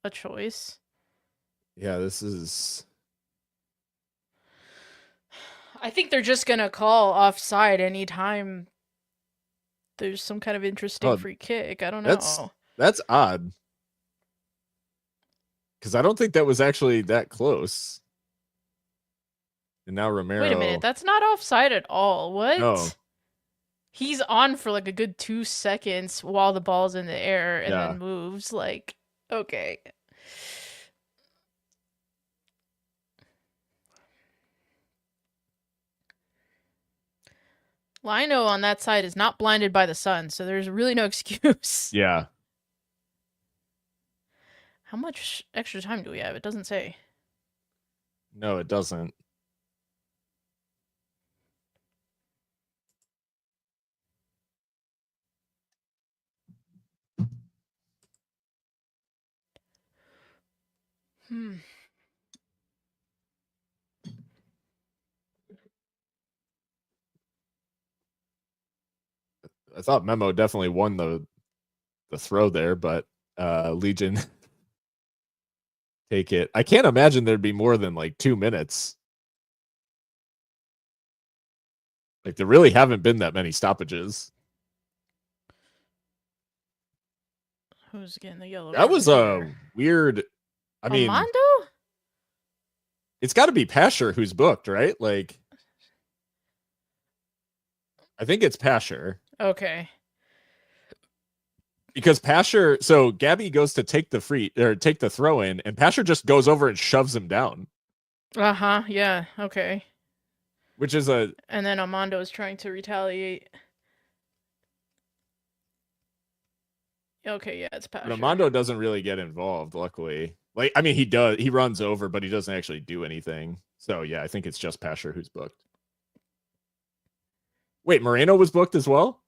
a choice. Yeah, this is. I think they're just gonna call offside anytime there's some kind of interesting Oh, free kick. I don't that's know. that's odd because I don't think that was actually that close. And now Wait a minute, Romero. that's not offside at all. No, What? He's on for like a good 2 seconds while the ball's in the air and yeah, then moves. Like, okay. Lino on that side is not blinded by the sun, so there's really no excuse. yeah. How much extra time do we have? It doesn't say. No, it doesn't. Hmm. I thought Memo definitely won the throw there, but Legion take it. I can't imagine there'd be more than like 2 minutes. Like there really haven't been that many stoppages. Who's getting the yellow That card was here? a weird. I mean, Armando? it's got to be Pasher who's booked, right? Like, I think it's Pasher Okay. because Pasher. So Gabby goes to take the free or take the throw in, and Pasher just goes over and shoves him down, Uh-huh, yeah, okay. which is a. And then Armando is trying to retaliate. Okay, yeah, it's But Pasher. Armando doesn't really get involved, luckily. Like, I mean, he does. He runs over, but he doesn't actually do anything. So yeah, I think it's just Pasher who's booked. Wait, Moreno was booked as well?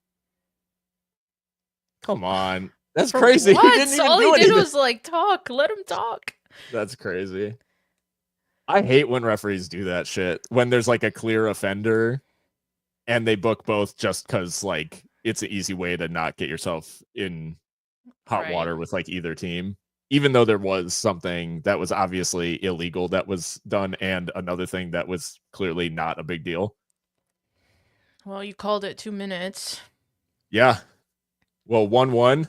Come on. That's For crazy. He what? didn't even All do he did anything. was like talk. Let him talk. That's crazy. I hate when referees do that shit. When there's like a clear offender and they book both just because like it's an easy way to not get yourself in hot Right. water with like either team. Even though there was something that was obviously illegal that was done and another thing that was clearly not a big deal. Well, you called it 2 minutes. Yeah. Well, 1-1.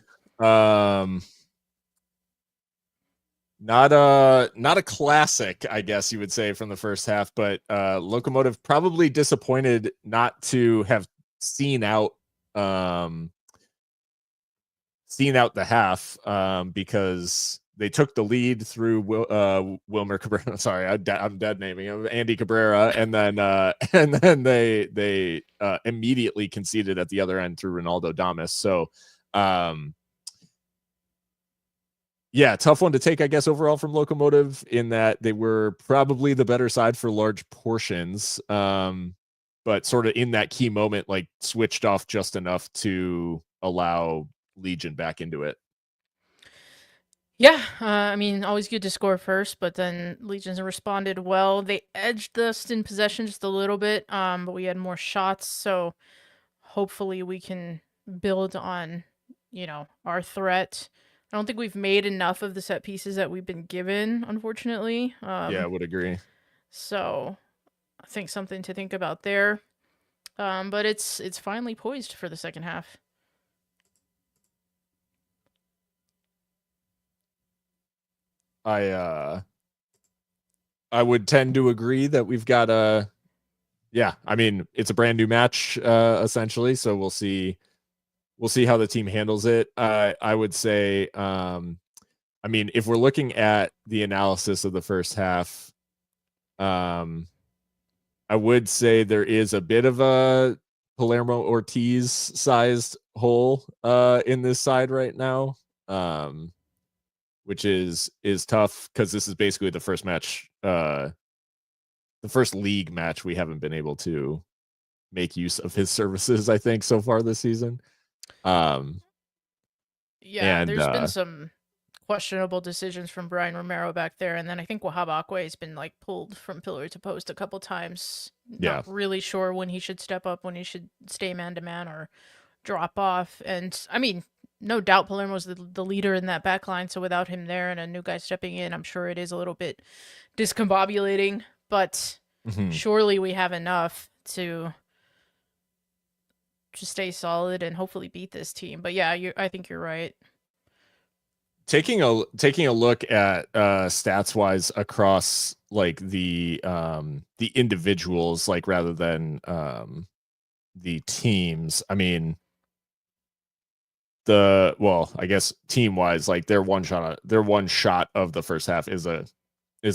Not a classic, I guess you would say, from the first half, but Locomotive probably disappointed not to have seen out the half because they took the lead through Wilmer Cabrera. Sorry, I'm dead naming him Andy Cabrera, and then they immediately conceded at the other end through Ronaldo Damas. So yeah, tough one to take, I guess, overall from Locomotive in that they were probably the better side for large portions, but sort of in that key moment, like switched off just enough to allow Legion back into it. Yeah, I mean, always good to score first, but then Legions responded well. They edged us in possession just a little bit, but we had more shots, so hopefully we can build on, our threat. I don't think we've made enough of the set pieces that we've been given, unfortunately. Yeah, I would agree. So I think something to think about there. But it's finally poised for the second half. I would tend to agree that we've got yeah, I mean, it's a brand new match essentially, so we'll see how the team handles it. I would say I mean, if we're looking at the analysis of the first half, I would say there is a bit of a Palermo Ortiz sized hole in this side right now. Which is tough because this is basically the first match, the first league match we haven't been able to make use of his services, I think, so far this season. Yeah, And there's been some questionable decisions from Brian Romero back there, and then I think Wahab Akwe has been like pulled from pillar to post a couple times. yeah, Not really sure when he should step up, when he should stay man to man or drop off. And I mean, no doubt Palermo's the leader in that back line. So without him there and a new guy stepping in, I'm sure it is a little bit discombobulating. But Mhm. surely we have enough to stay solid and hopefully beat this team. But yeah, I think you're right. Taking a look at stats wise across like the individuals, like rather than the teams. I mean, I guess team wise, like their one shot of the first half is a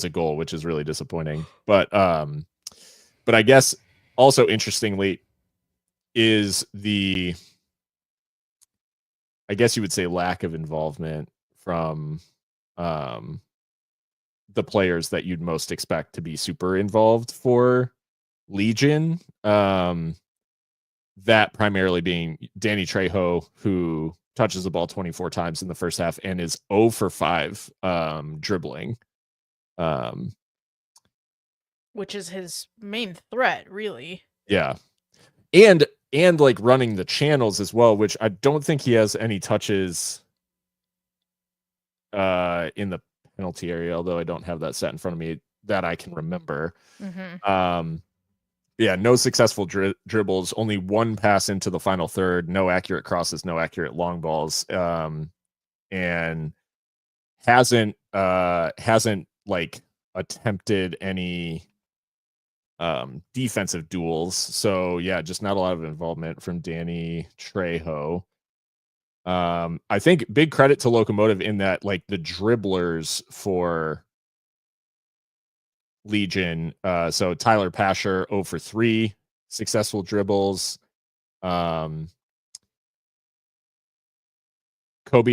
goal, which is really disappointing. But I guess also interestingly is I guess you would say lack of involvement from um the players that you'd most expect to be super involved for Legion. That primarily being Danny Trejo, who touches the ball 24 times in the first half and is 0 for 5 dribbling. Which is his main threat, really. Yeah. And like running the channels as well, which I don't think he has any touches in the penalty area, although I don't have that set in front of me that I can remember. Mm-hmm. Yeah, no successful dribbles, only one pass into the final third, no accurate crosses, no accurate long balls, and hasn't like attempted any defensive duels. So yeah, just not a lot of involvement from Danny Trejo. I think big credit to Locomotive in that like the dribblers for Legion. So Tyler Pasher 0 for 3 successful dribbles. Kobe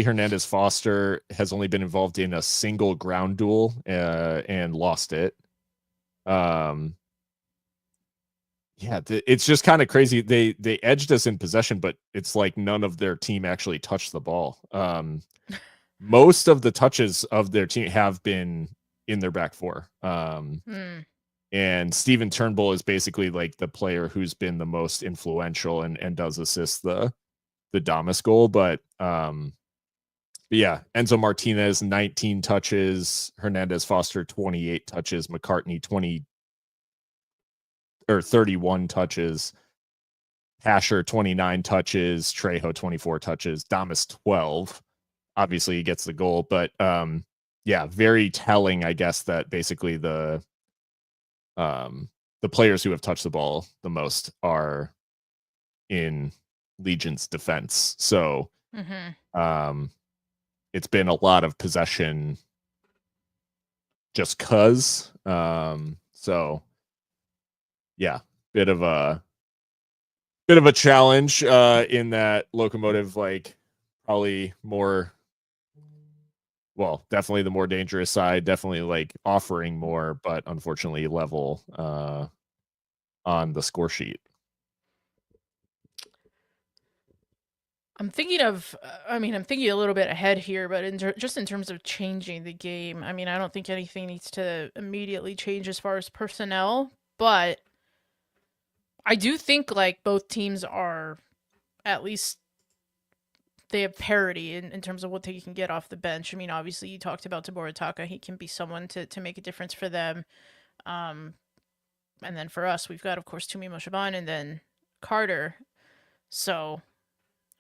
Hernandez Foster has only been involved in a single ground duel and lost it. Yeah, it's just kind of crazy. They edged us in possession, but it's like none of their team actually touched the ball. Most of the touches of their team have been in their back four. And Steven Turnbull is basically like the player who's been the most influential and does assist the Damas goal. But yeah, Enzo Martinez 19 touches, Hernandez Foster 28 touches, McCartney 31 touches, Pasher 29 touches, Trejo 24 touches, Damas 12. Obviously, he gets the goal, but yeah, very telling, I guess, that basically the players who have touched the ball the most are in Legion's defense. So it's been a lot of possession just cuz. So yeah, bit of a challenge in that Locomotive, like probably more, well, definitely the more dangerous side, definitely like offering more, but unfortunately level on the score sheet. I'm thinking a little bit ahead here, but just in terms of changing the game, I mean, I don't think anything needs to immediately change as far as personnel, but I do think like both teams are at least they have parity in terms of what they can get off the bench. I mean, obviously you talked about Tabor Taka. He can be someone to make a difference for them. And then for us, we've got, of course, Tumi Moshaban and then Carter. So,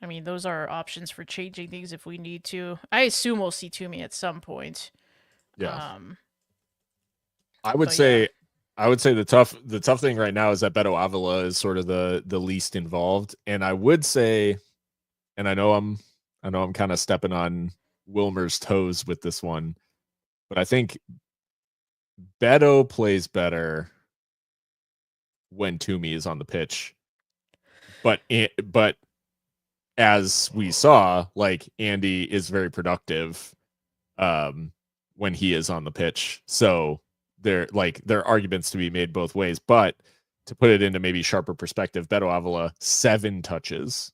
I mean, those are options for changing things if we need to. I assume we'll see Tumi at some point. Yeah. I would say the tough thing right now is that Beto Avila is sort of the least involved. And I would say, and I know I'm kind of stepping on Wilmer's toes with this one, but I think Beto plays better when Toomey is on the pitch. But as we saw, like Andy is very productive when he is on the pitch. So there are arguments to be made both ways. But to put it into maybe sharper perspective, Beto Avila 7 touches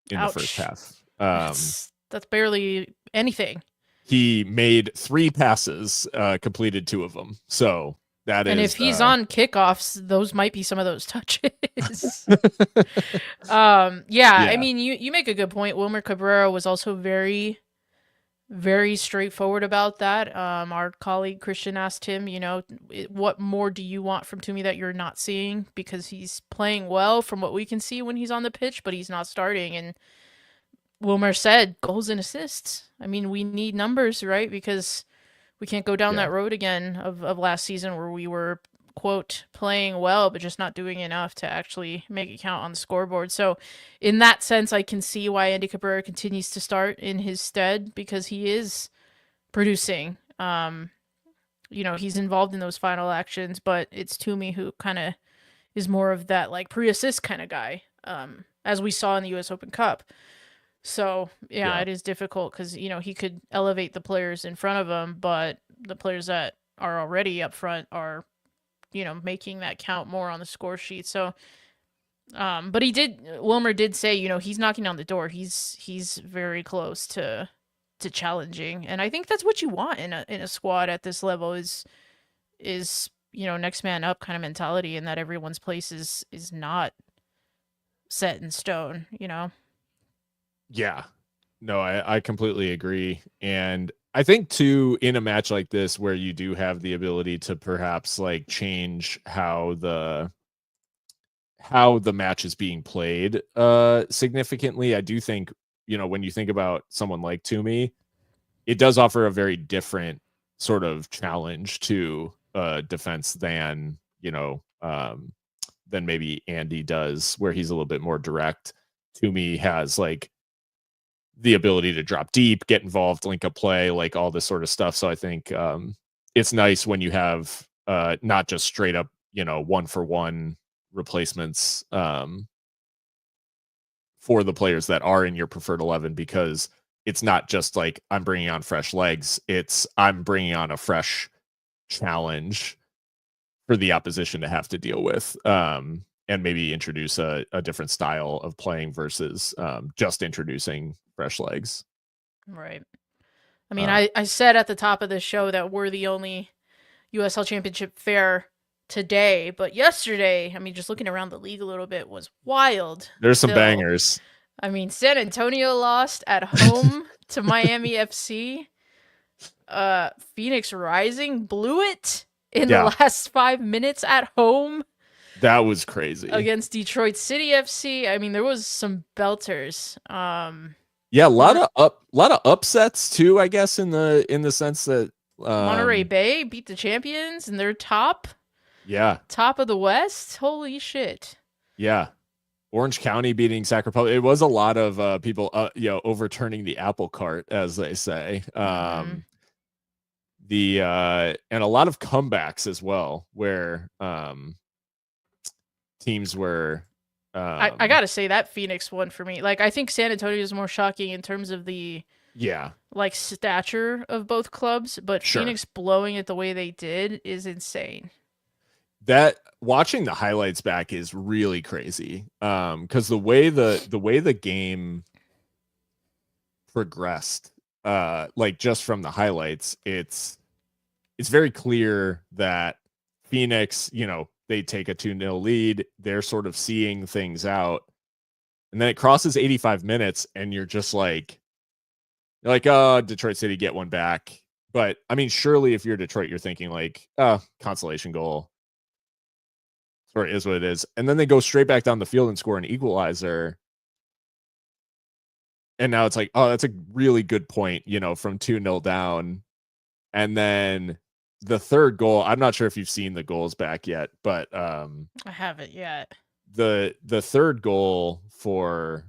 in the first half. That's barely anything. He made 3 passes, completed 2 of them. So That And is if he's on kickoffs, those might be some of those touches. Yeah, I yeah, mean, you make a good point. Wilmer Cabrera was also very, very straightforward about that. Our colleague Christian asked him, what more do you want from Toomey that you're not seeing? Because he's playing well from what we can see when he's on the pitch, but he's not starting. And Wilmer said goals and assists. I mean, we need numbers, right? Because we can't go down yeah, that road again of last season where we were, quote, playing well, but just not doing enough to actually make it count on the scoreboard. So, in that sense, I can see why Andy Cabrera continues to start in his stead because he is producing. He's involved in those final actions, but it's Toomey who kind of is more of that like pre-assist kind of guy, as we saw in the U.S. Open Cup. So yeah, yeah, it is difficult because he could elevate the players in front of him, but the players that are already up front are making that count more on the score sheet. So, but Wilmer did say he's knocking on the door. He's very close to challenging, and I think that's what you want in a squad at this level is next man up kind of mentality, and that everyone's place is not set in stone. yeah. No, I completely agree. And I think too, in a match like this where you do have the ability to perhaps like change how the match is being played significantly, I do think, when you think about someone like Toomey, it does offer a very different sort of challenge to defense than maybe Andy does, where he's a little bit more direct. Toomey has like the ability to drop deep, get involved, link up play, like all this sort of stuff. So I think it's nice when you have not just straight up, 1-for-1 replacements for the players that are in your preferred 11, because it's not just like I'm bringing on fresh legs. It's I'm bringing on a fresh challenge for the opposition to have to deal with, and maybe introduce a different style of playing versus just introducing fresh legs. Right. I mean, Uh, I said at the top of the show that we're the only USL Championship fair today, but yesterday, I mean, just looking around the league a little bit was wild. there's some Still, bangers. I mean, San Antonio lost at home to Miami FC. Phoenix Rising blew it in the Yeah, last 5 minutes at home that was crazy. against Detroit City FC. I mean, there was some belters. Yeah, a lot of upsets too, I guess, in the sense that Monterey Bay beat the champions and they're top yeah, of the West. Holy shit. yeah. Orange County beating Sacramento. It was a lot of people overturning the apple cart, as they say. The and a lot of comebacks as well, where teams were I gotta say that Phoenix one for me. Like I think San Antonio is more shocking in terms of the like stature of both clubs, but sure. Phoenix blowing it the way they did is insane. That watching the highlights back is really crazy. Because the way the game progressed, like just from the highlights, it's very clear that Phoenix, they take a 2-0 lead. They're sort of seeing things out. And then it crosses 85 minutes and you're like, oh, Detroit City get one back. But I mean, surely if you're Detroit, you're thinking like, consolation goal. Or is what it is. And then they go straight back down the field and score an equalizer. And now it's like, oh, that's a really good point, from 2-0 down. And then the third goal, I'm not sure if you've seen the goals back yet, but I haven't yet. The third goal for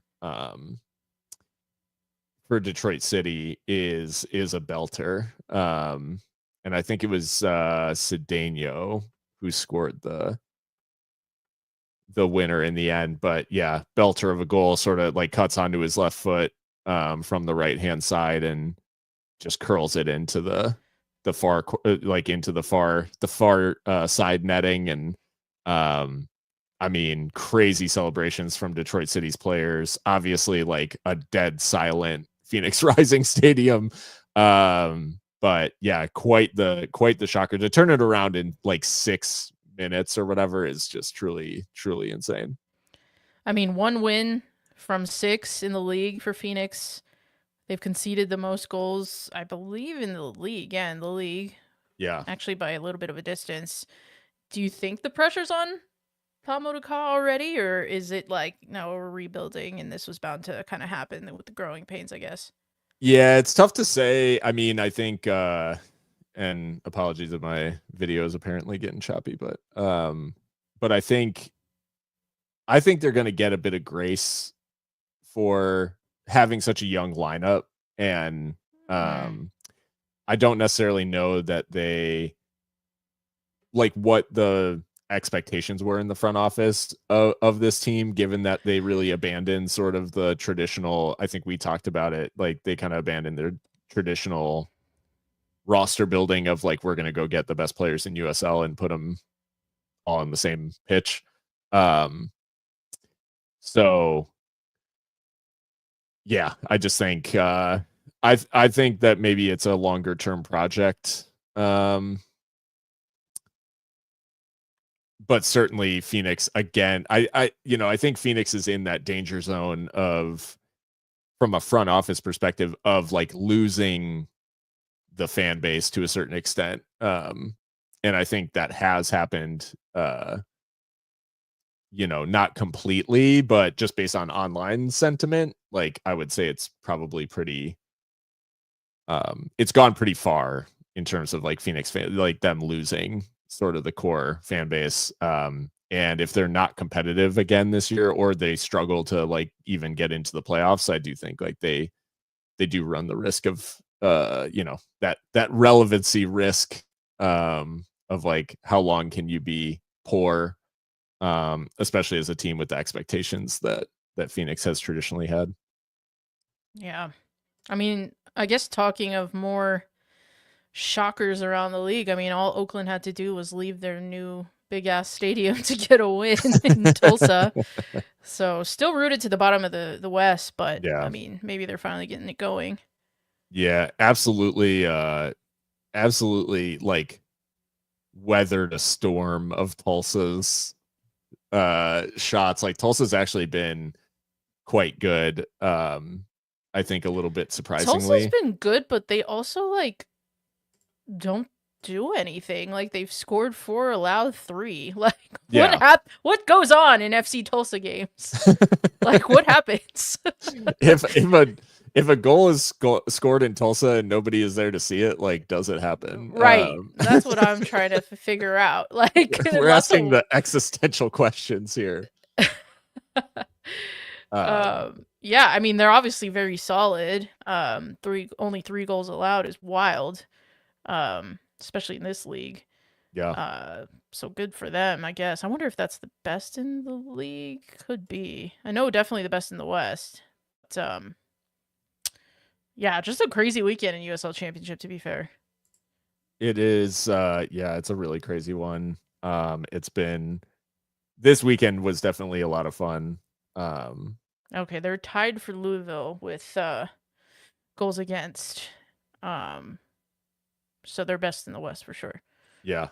Detroit City is a belter. And I think it was Cedeno who scored the winner in the end. But yeah, belter of a goal, sort of like cuts onto his left foot from the right hand side and just curls it into the far, like into the far side netting. And I mean, crazy celebrations from Detroit City's players. Obviously, like a dead silent Phoenix Rising stadium. But yeah, quite the shocker to turn it around in like 6 minutes or whatever is just truly insane. I mean, 1 win from 6 in the league for Phoenix. They've conceded the most goals, I believe, in the league. Yeah, in the league. Yeah. Actually, by a little bit of a distance. Do you think the pressure's on Pamodoka already, or is it like, no, we're rebuilding and this was bound to kind of happen with the growing pains, I guess? Yeah, it's tough to say. I mean, I think and apologies if my video is apparently getting choppy, but I think they're going to get a bit of grace for having such a young lineup, and I don't necessarily know that they like what the expectations were in the front office of this team, given that they really abandoned sort of the traditional, I think we talked about it, like they kind of abandoned their traditional roster building of like, we're going to go get the best players in USL and put them all on the same pitch. So yeah, I just think I think that maybe it's a longer term project. But certainly Phoenix again, I think Phoenix is in that danger zone of, from a front office perspective, of like losing the fan base to a certain extent. And I think that has happened, not completely, but just based on online sentiment, like I would say it's probably pretty, it's gone pretty far in terms of like Phoenix fan, like them losing sort of the core fan base. And if they're not competitive again this year, or they struggle to like even get into the playoffs, I do think like they do run the risk of that relevancy risk, of like how long can you be poor, especially as a team with the expectations that Phoenix has traditionally had. Yeah. I mean, I guess talking of more shockers around the league, I mean, all Oakland had to do was leave their new big ass stadium to get a win in Tulsa. So still rooted to the bottom of the West, but Yeah. I mean, maybe they're finally getting it going. Yeah, absolutely. Absolutely, like weathered a storm of Tulsa's shots. Like Tulsa's actually been quite good. I think a little bit surprisingly. Tulsa's been good, but they also like don't do anything. Like they've scored 4, allowed 3. Like what goes on in FC Tulsa games? Like what happens? if a goal is scored in Tulsa and nobody is there to see it, like, does it happen? Right. That's what I'm trying to figure out. Like we're asking the existential questions here. Yeah, I mean they're obviously very solid. Only 3 goals allowed is wild. Especially in this league. Yeah. So good for them, I guess. I wonder if that's the best in the league. Could be. I know definitely the best in the West. But, yeah, just a crazy weekend in USL Championship, to be fair. It is. Yeah, it's a really crazy one. This weekend was definitely a lot of fun. Okay, they're tied for Louisville with goals against. So they're best in the West for sure. Yeah.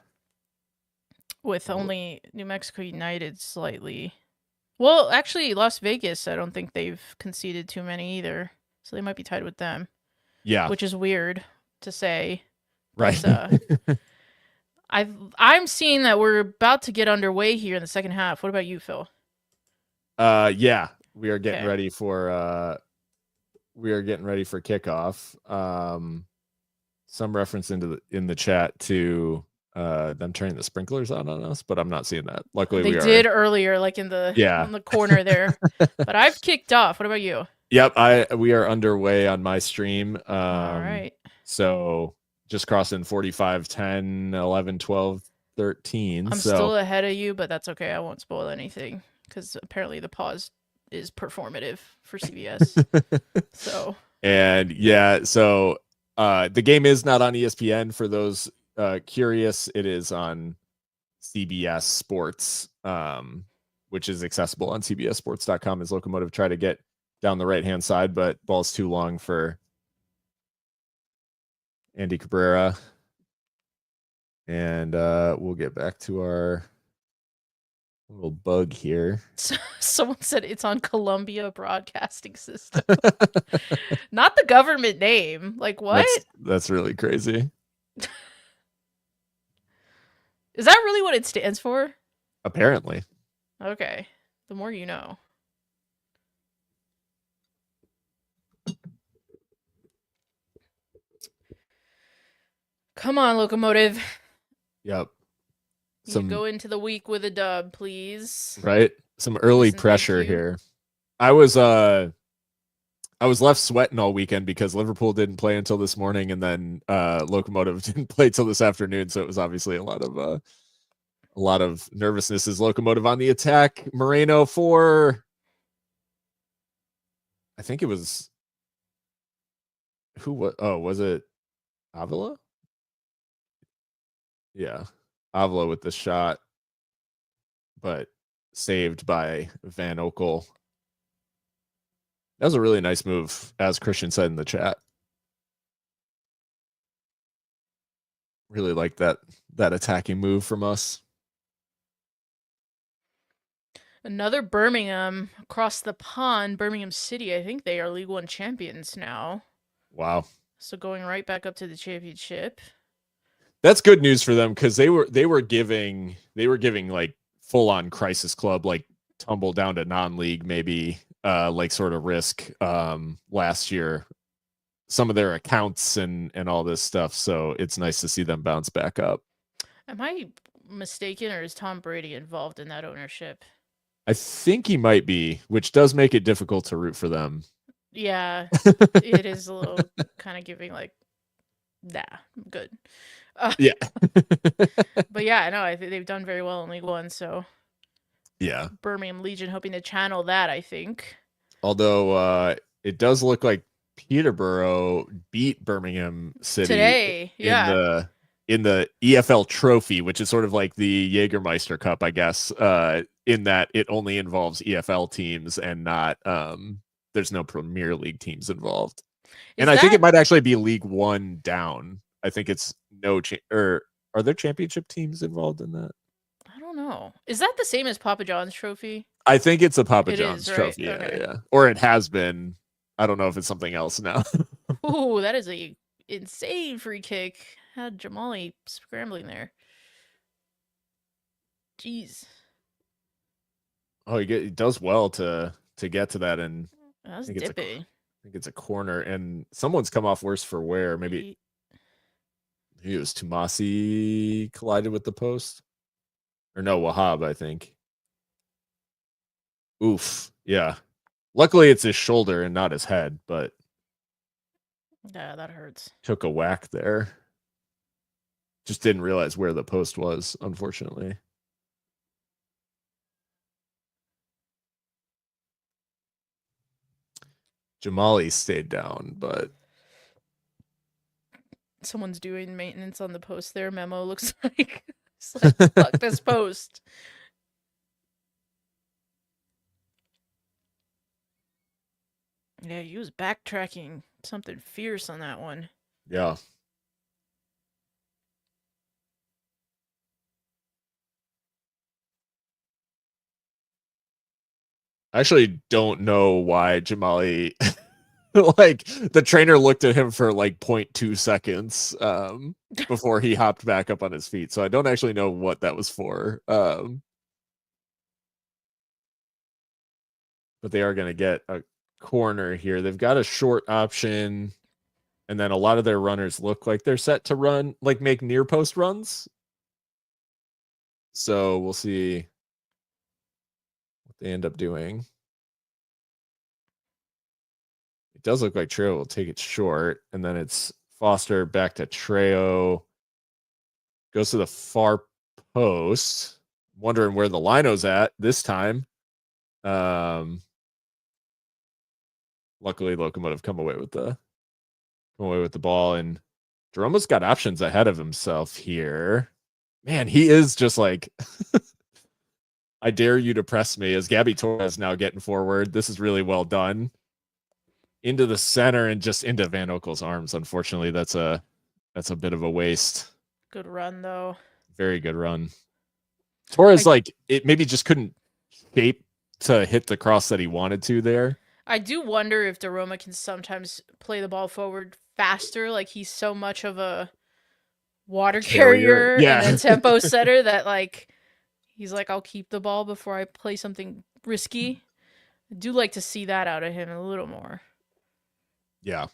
With only New Mexico United slightly. Well, actually, Las Vegas, I don't think they've conceded too many either. So they might be tied with them. Yeah. Which is weird to say. Right. But, I'm seeing that we're about to get underway here in the second half. What about you, Phil? Yeah. We are getting ready for kickoff. Some reference in the chat to them turning the sprinklers on us, but I'm not seeing that. Luckily, they did earlier, like in the on the corner there. But I've kicked off. What about you? Yep, we are underway on my stream. All right. So just crossing 45, 10, 11, 12, 13. I'm still ahead of you, but that's okay. I won't spoil anything because apparently the pause is performative for CBS. So. And yeah, so the game is not on ESPN for those curious. It is on CBS Sports, which is accessible on cbssports.com as Locomotive try to get down the right-hand side, but ball's too long for Andy Cabrera. And we'll get back to our little bug here. Someone said it's on Columbia Broadcasting System. Not the government name. Like, what? That's really crazy. Is that really what it stands for? Apparently. Okay. The more you know. Come on, Locomotive. Yep. You go into the week with a dub, please. Right? Some early pressure here. I was left sweating all weekend because Liverpool didn't play until this morning, and then Locomotive didn't play till this afternoon. So it was obviously a lot of nervousness as Locomotive on the attack. Moreno for, I think it was, was it Avila? Yeah, Avila with the shot, but saved by Van Oekel. That was a really nice move, as Christian said in the chat. Really like that attacking move from us. Another Birmingham across the pond, Birmingham City. I think they are League One champions now. Wow. So going right back up to the championship. That's good news for them because they were giving like full on crisis club, like tumble down to non-league, maybe like sort of risk last year, some of their accounts and all this stuff. So it's nice to see them bounce back up. Am I mistaken, or is Tom Brady involved in that ownership? I think he might be, which does make it difficult to root for them. Yeah, it is a little kind of giving like, nah, I'm good. Yeah. But yeah, I know. I think they've done very well in League One. So yeah, Birmingham Legion hoping to channel that, I think. Although it does look like Peterborough beat Birmingham City today. Yeah. In the EFL Trophy, which is sort of like the Jägermeister Cup, I guess, in that it only involves EFL teams and not there's no Premier League teams involved. And I think it might actually be League One down. I think it's or are there championship teams involved in that? I don't know. Is that the same as Papa John's Trophy? I think it's a Papa John's right? Trophy. Okay. Yeah. Or it has been. I don't know if it's something else now. Ooh, that is a insane free kick. Had Jamali scrambling there. Jeez. Oh, he does well to get to that, and that's dippy. I think it's a corner, and someone's come off worse for wear. Maybe it was Tomasi collided with the post, or no, Wahab, I think. Oof, yeah. Luckily, it's his shoulder and not his head, but yeah, that hurts. Took a whack there. Just didn't realize where the post was, unfortunately. Jamali stayed down, but someone's doing maintenance on the post there. Memo looks like it's like fuck this post. Yeah, he was backtracking something fierce on that one. Yeah. I actually don't know why Jamali like the trainer looked at him for like 0.2 seconds before he hopped back up on his feet. So I don't actually know what that was for. But they are going to get a corner here. They've got a short option, and then a lot of their runners look like they're set to run, like make near post runs. So we'll see what they end up doing. It does look like Trejo will take it short, and then it's Foster back to Trejo. Goes to the far post. Wondering where the lino's at this time. Luckily, Locomotive come away with the ball, and Jerome's got options ahead of himself here. Man, he is just like, I dare you to press me, as Gabby Torres now getting forward. This is really well done. Into the center and just into Van Oekel's arms. Unfortunately, that's a That's a bit of a waste. Good run though. Very good run. Torres, I like, it maybe just couldn't shape to hit the cross that he wanted to there. I do wonder if Daroma can sometimes play the ball forward faster. Like he's so much of a water Carrier. carrier and a Yeah. tempo setter that like he's like, I'll keep the ball before I play something risky. I do like to see that out of him a little more. Yeah.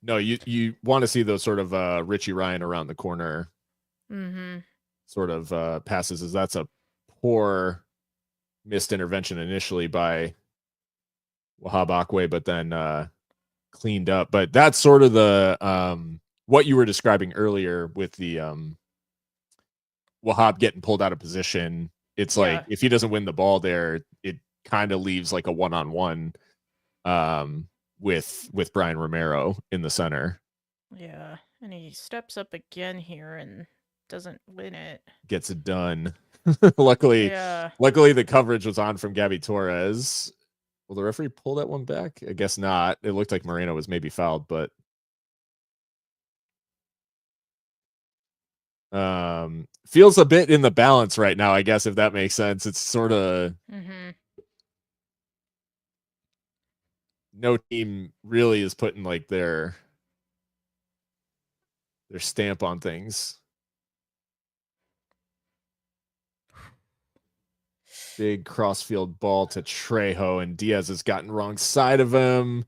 No, you want to see those sort of Richie Ryan around the corner Mm-hmm. sort of passes, as that's a poor missed intervention initially by Wahab Akwe, but then cleaned up. But that's sort of the what you were describing earlier with the Wahab getting pulled out of position. It's like Yeah. if he doesn't win the ball there, it kind of leaves like a one-on-one with Brian Romero in the center. Yeah. And he steps up again here and doesn't win it. Gets it done. luckily, Yeah. luckily the coverage was on from Gabby Torres. Will the referee pull that one back? I guess not. It looked like Moreno was maybe fouled, but feels a bit in the balance right now, I guess, if that makes sense. It's sort of Mm-hmm. no team really is putting like their stamp on things. Big crossfield ball to Trejo, and Diaz has gotten wrong side of him.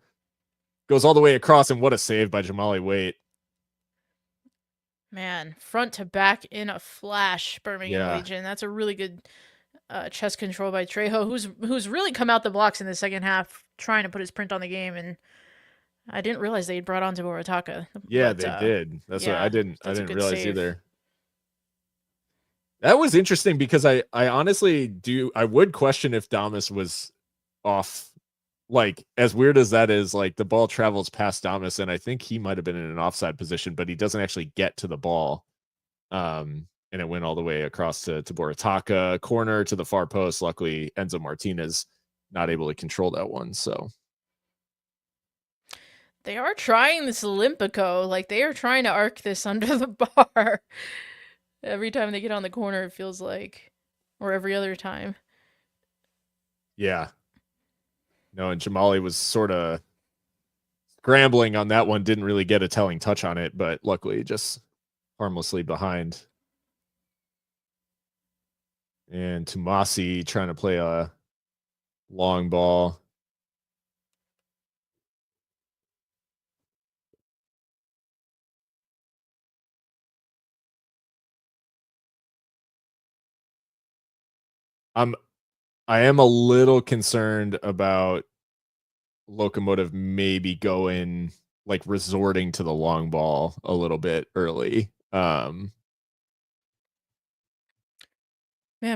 Goes all the way across, and what a save by Jamali Waite. Man, front to back in a flash, Birmingham Yeah. Legion. That's a really good chest control by Trejo, who's really come out the blocks in the second half, trying to put his print on the game. And I didn't realize they had brought on to Borataka. Yeah, But, they did. That's what yeah, I didn't that's a good realize save. either. That was interesting because I honestly I would question if Damas was off. Like, as weird as that is, like the ball travels past Damas, and I think he might have been in an offside position, but he doesn't actually get to the ball. And it went all the way across to Borataka, corner to the far post. Luckily, Enzo Martinez not able to control that one. So They are trying this Olympico. Like, they are trying to arc this under the bar. Every time they get on the corner, it feels like. Or every other time. yeah, no, and Jamali was sort of scrambling on that one. Didn't really get a telling touch on it, but luckily just harmlessly behind. And Tomasi trying to play a long ball. I am a little concerned about Locomotive maybe going like resorting to the long ball a little bit early. Man,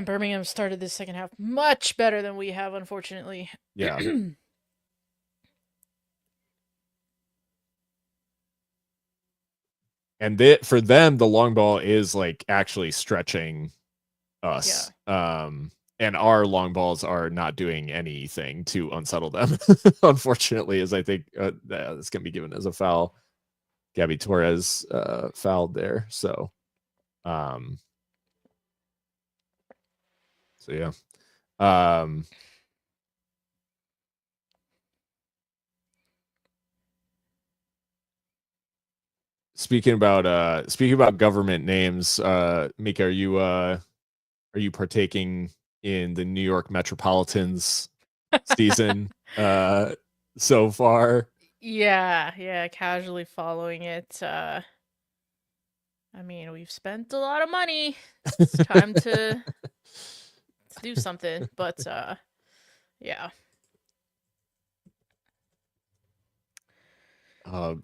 Birmingham started this second half much better than we have, unfortunately. Yeah. And for them, the long ball is like actually stretching us. Yeah. And our long balls are not doing anything to unsettle them. Unfortunately, as I think this can be given as a foul. Gabby Torres fouled there. Um, so yeah. Speaking about government names, Mika, are you partaking in the New York Metropolitans season so far? Yeah, casually following it. I mean, we've spent a lot of money. It's time to do something, but yeah.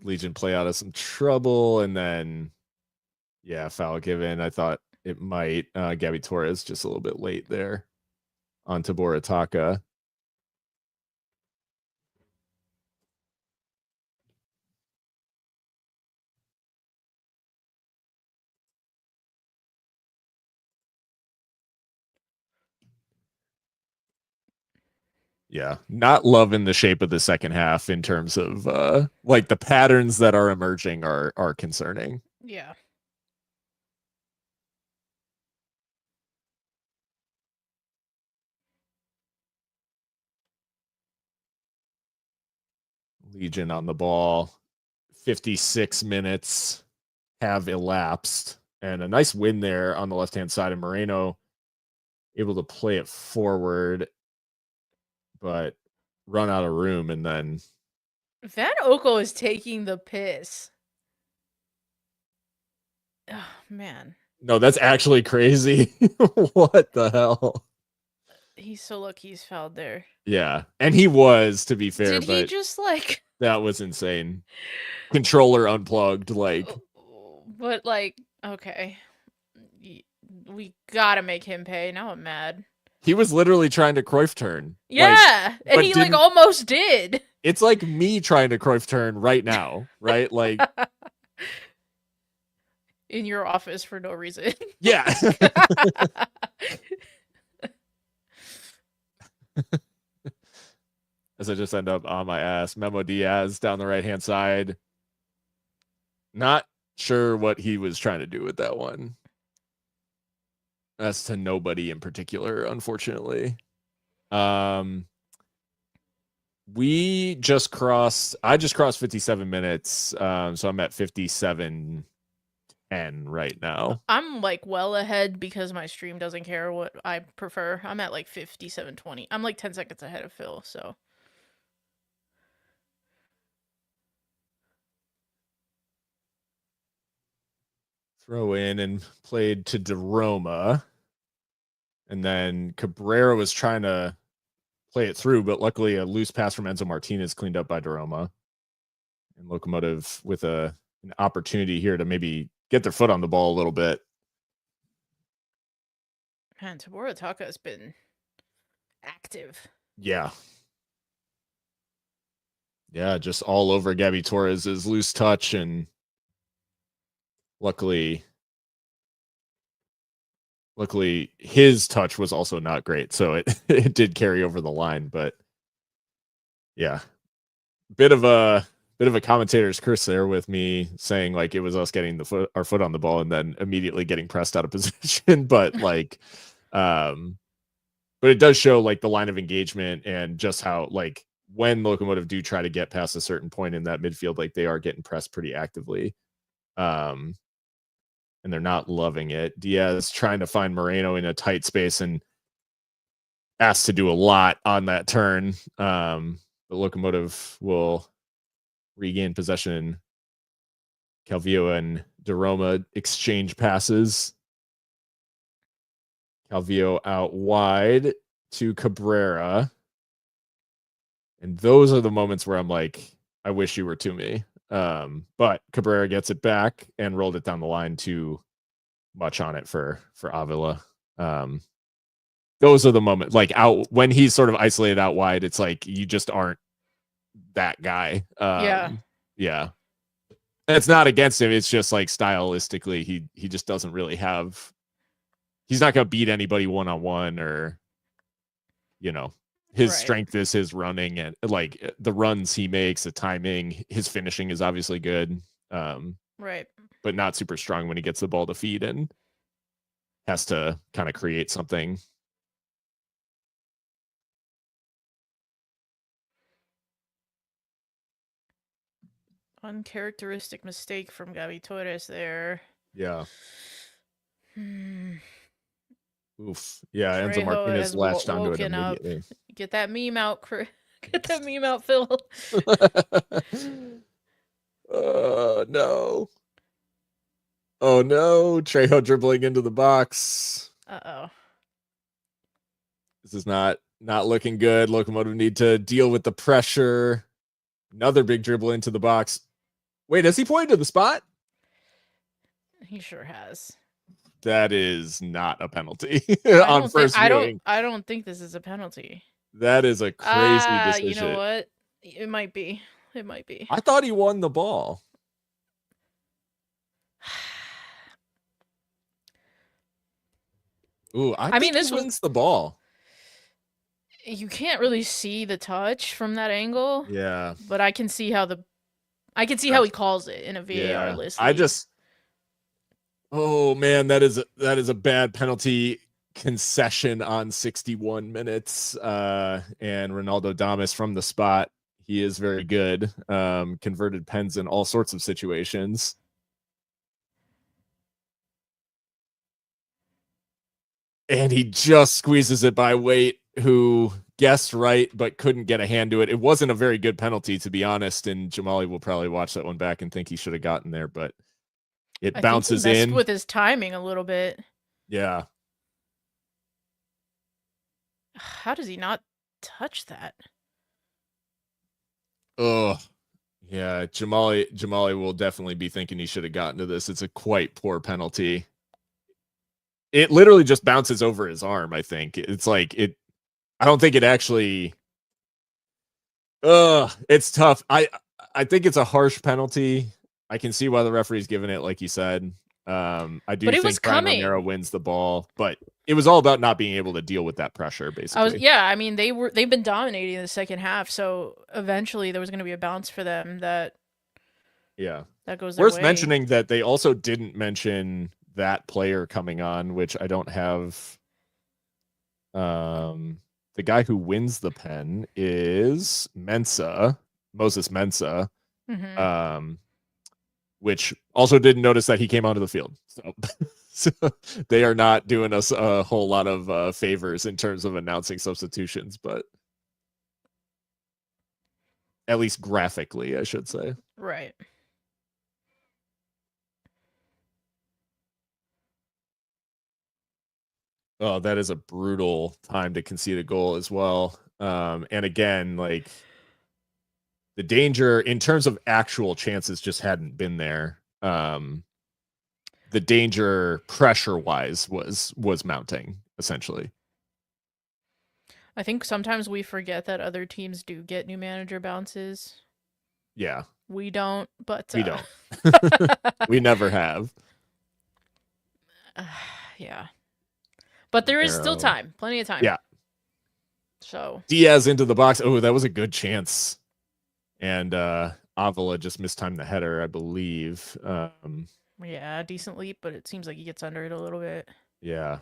Legion play out of some trouble, and then yeah, foul given. I thought it might. Gabby Torres just a little bit late there on Borataka. Yeah, not loving the shape of the second half in terms of like the patterns that are emerging are concerning. Yeah. Legion on the ball. 56 minutes have elapsed, and a nice win there on the left-hand side of Moreno, able to play it forward, but run out of room, and then Van Okel is taking the piss. Oh, man. no, that's actually crazy. What the hell? He's so lucky he's fouled there. Yeah, and he was, to be fair, Did he but just like that was insane. Controller unplugged, like. But like, okay. We gotta make him pay. Now I'm mad. He was literally trying to Cruyff turn. Yeah, like, and he like almost did. It's like me trying to Cruyff turn right now, right? Like in your office for no reason. Yeah. As I just end up on my ass. Memo Diaz down the right-hand side. Not sure what he was trying to do with that one. That's to nobody in particular, unfortunately. I just crossed 57 minutes. So I'm at 57 10 right now. I'm like well ahead because my stream doesn't care what I prefer. I'm at like 57:20. I'm like 10 seconds ahead of Phil, so. Throw in and played to DeRoma. And then Cabrera was trying to play it through, but luckily a loose pass from Enzo Martinez cleaned up by DeRoma. And Locomotive with an opportunity here to maybe get their foot on the ball a little bit. Man, Tabora Taka has been active. Yeah. Yeah, just all over Gabby Torres's loose touch, and luckily his touch was also not great, so it did carry over the line. But yeah, bit of a commentator's curse there with me saying like it was us getting our foot on the ball and then immediately getting pressed out of position. But like but it does show like the line of engagement and just how like when Locomotive do try to get past a certain point in that midfield, like they are getting pressed pretty actively. And they're not loving it. Diaz trying to find Moreno in a tight space and asked to do a lot on that turn. The Locomotive will regain possession. Calvillo and DeRoma exchange passes. Calvillo out wide to Cabrera. And those are the moments where I'm like, I wish you were to me. But Cabrera gets it back and rolled it down the line too much on it for Avila. Those are the moments like out when he's sort of isolated out wide. It's like you just aren't that guy. Yeah. And it's not against him. It's just like stylistically, he just doesn't really have. He's not gonna beat anybody one-on-one, or his strength is his running and like the runs he makes, the timing. His finishing is obviously good, right, but not super strong when he gets the ball to feed and has to kind of create something. Uncharacteristic mistake from Gabi Torres there. Yeah. Oof. Yeah, Trejo Enzo Martinez latched onto it immediately. Up. Get that meme out, get that meme out, Phil. No. Oh no, Trejo dribbling into the box. Uh-oh. This is not looking good. Locomotive need to deal with the pressure. Another big dribble into the box. Wait, has he pointed to the spot? He sure has. That is not a penalty on first viewing. I don't think this is a penalty. That is a crazy decision. You know what? It might be. It might be. I thought he won the ball. Ooh, I mean, this wins the ball. You can't really see the touch from that angle, Yeah. but I can see how how he calls it in a VAR Yeah. list I league. just Oh man, that is a bad penalty concession on 61 minutes. And Ronaldo Damas from the spot. He is very good. Converted pens in all sorts of situations. And he just squeezes it by Waite, who guessed right but couldn't get a hand to it. It wasn't a very good penalty, to be honest. And Jamali will probably watch that one back and think he should have gotten there, but it I think he bounces messed in. with his timing a little bit. Yeah. How does he not touch that? Oh, yeah. Jamali will definitely be thinking he should have gotten to this. It's a quite poor penalty. It literally just bounces over his arm, I think. It's like it I don't think it actually it's tough. I think it's a harsh penalty. I can see why the referee's giving it, like you said. I do But it was think Brian Romero coming. wins the ball, but it was all about not being able to deal with that pressure, basically. I mean they've been dominating in the second half, so eventually there was going to be a bounce for them Yeah. that goes their Worth way. mentioning that they also didn't mention that player coming on, which I don't have. The guy who wins the pen is Moses Mensah. Mhm. Um, which also didn't notice that he came onto the field. So, so they are not doing us a whole lot of favors in terms of announcing substitutions, but at least graphically, I should say. Right. Oh, that is a brutal time to concede a goal as well. And again, like the danger in terms of actual chances just hadn't been there. The danger pressure wise was mounting essentially. I think sometimes we forget that other teams do get new manager bounces. Yeah, We don't, but we don't. We never have. yeah. But there is still Arrow. time, plenty of time. Yeah. So Diaz into the box. Oh, that was a good chance. And Avila just mistimed the header, I believe. yeah, decent leap, but it seems like he gets under it a little bit. Yeah,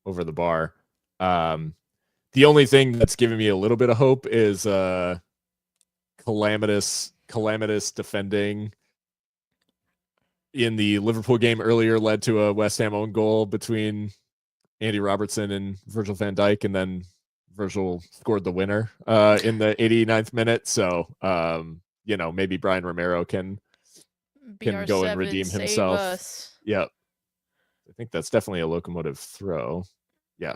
over the bar. The only thing that's giving me a little bit of hope is calamitous defending in the Liverpool game earlier led to a West Ham own goal between Andy Robertson and Virgil van Dijk, and then Virgil scored the winner in the 89th minute. So, maybe Brian Romero can go and BR7 redeem save himself. us. Yep. I think that's definitely a Locomotive throw. Yeah.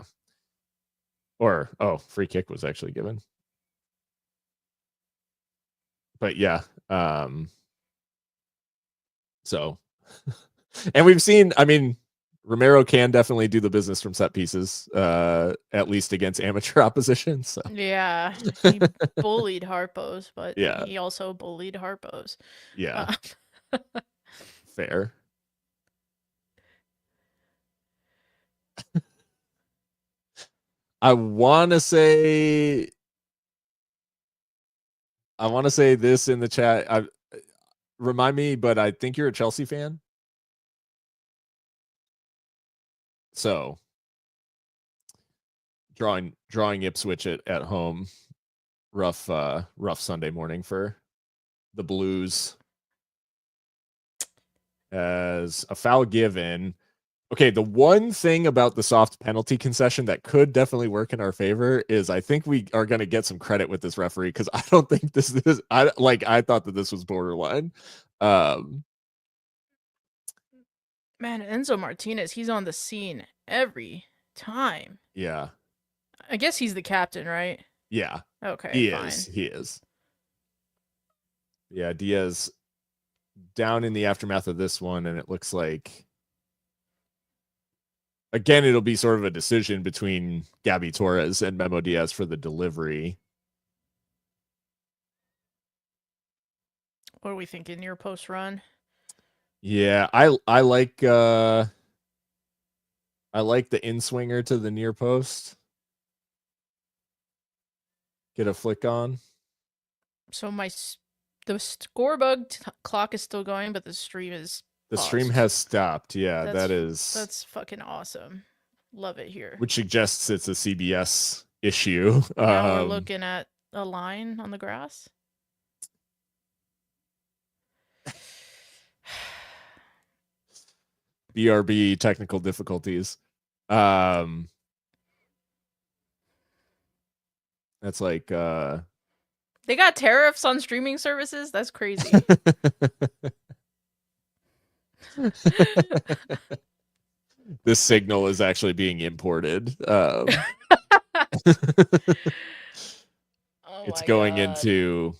Or, free kick was actually given. But yeah. So, and we've seen, I mean, Romero can definitely do the business from set pieces, at least against amateur opposition. So Yeah, he bullied Harpos, but yeah, he also bullied Harpos. yeah, fair. I want to say, this in the chat. Remind me, but I think you're a Chelsea fan. So drawing Ipswich at home. Rough Sunday morning for the Blues. As a foul given. Okay, the one thing about the soft penalty concession that could definitely work in our favor is I think we are going to get some credit with this referee, because I don't think this is I thought that this was borderline. Man, Enzo Martinez, he's on the scene every time. Yeah. I guess he's the captain, right? Yeah. Okay, He fine. is. He is. Yeah, Diaz down in the aftermath of this one, and it looks like again it'll be sort of a decision between Gabby Torres and Memo Diaz for the delivery. What are we thinking? Near post run? Yeah, I like the in swinger to the near post. get a flick on. So the scorebug clock is still going, but the stream is The paused. stream has stopped. Yeah, that's fucking awesome. Love it here. Which suggests it's a CBS issue. Now we're looking at a line on the grass. BRB technical difficulties. That's like they got tariffs on streaming services? That's crazy. This signal is actually being imported. It's going into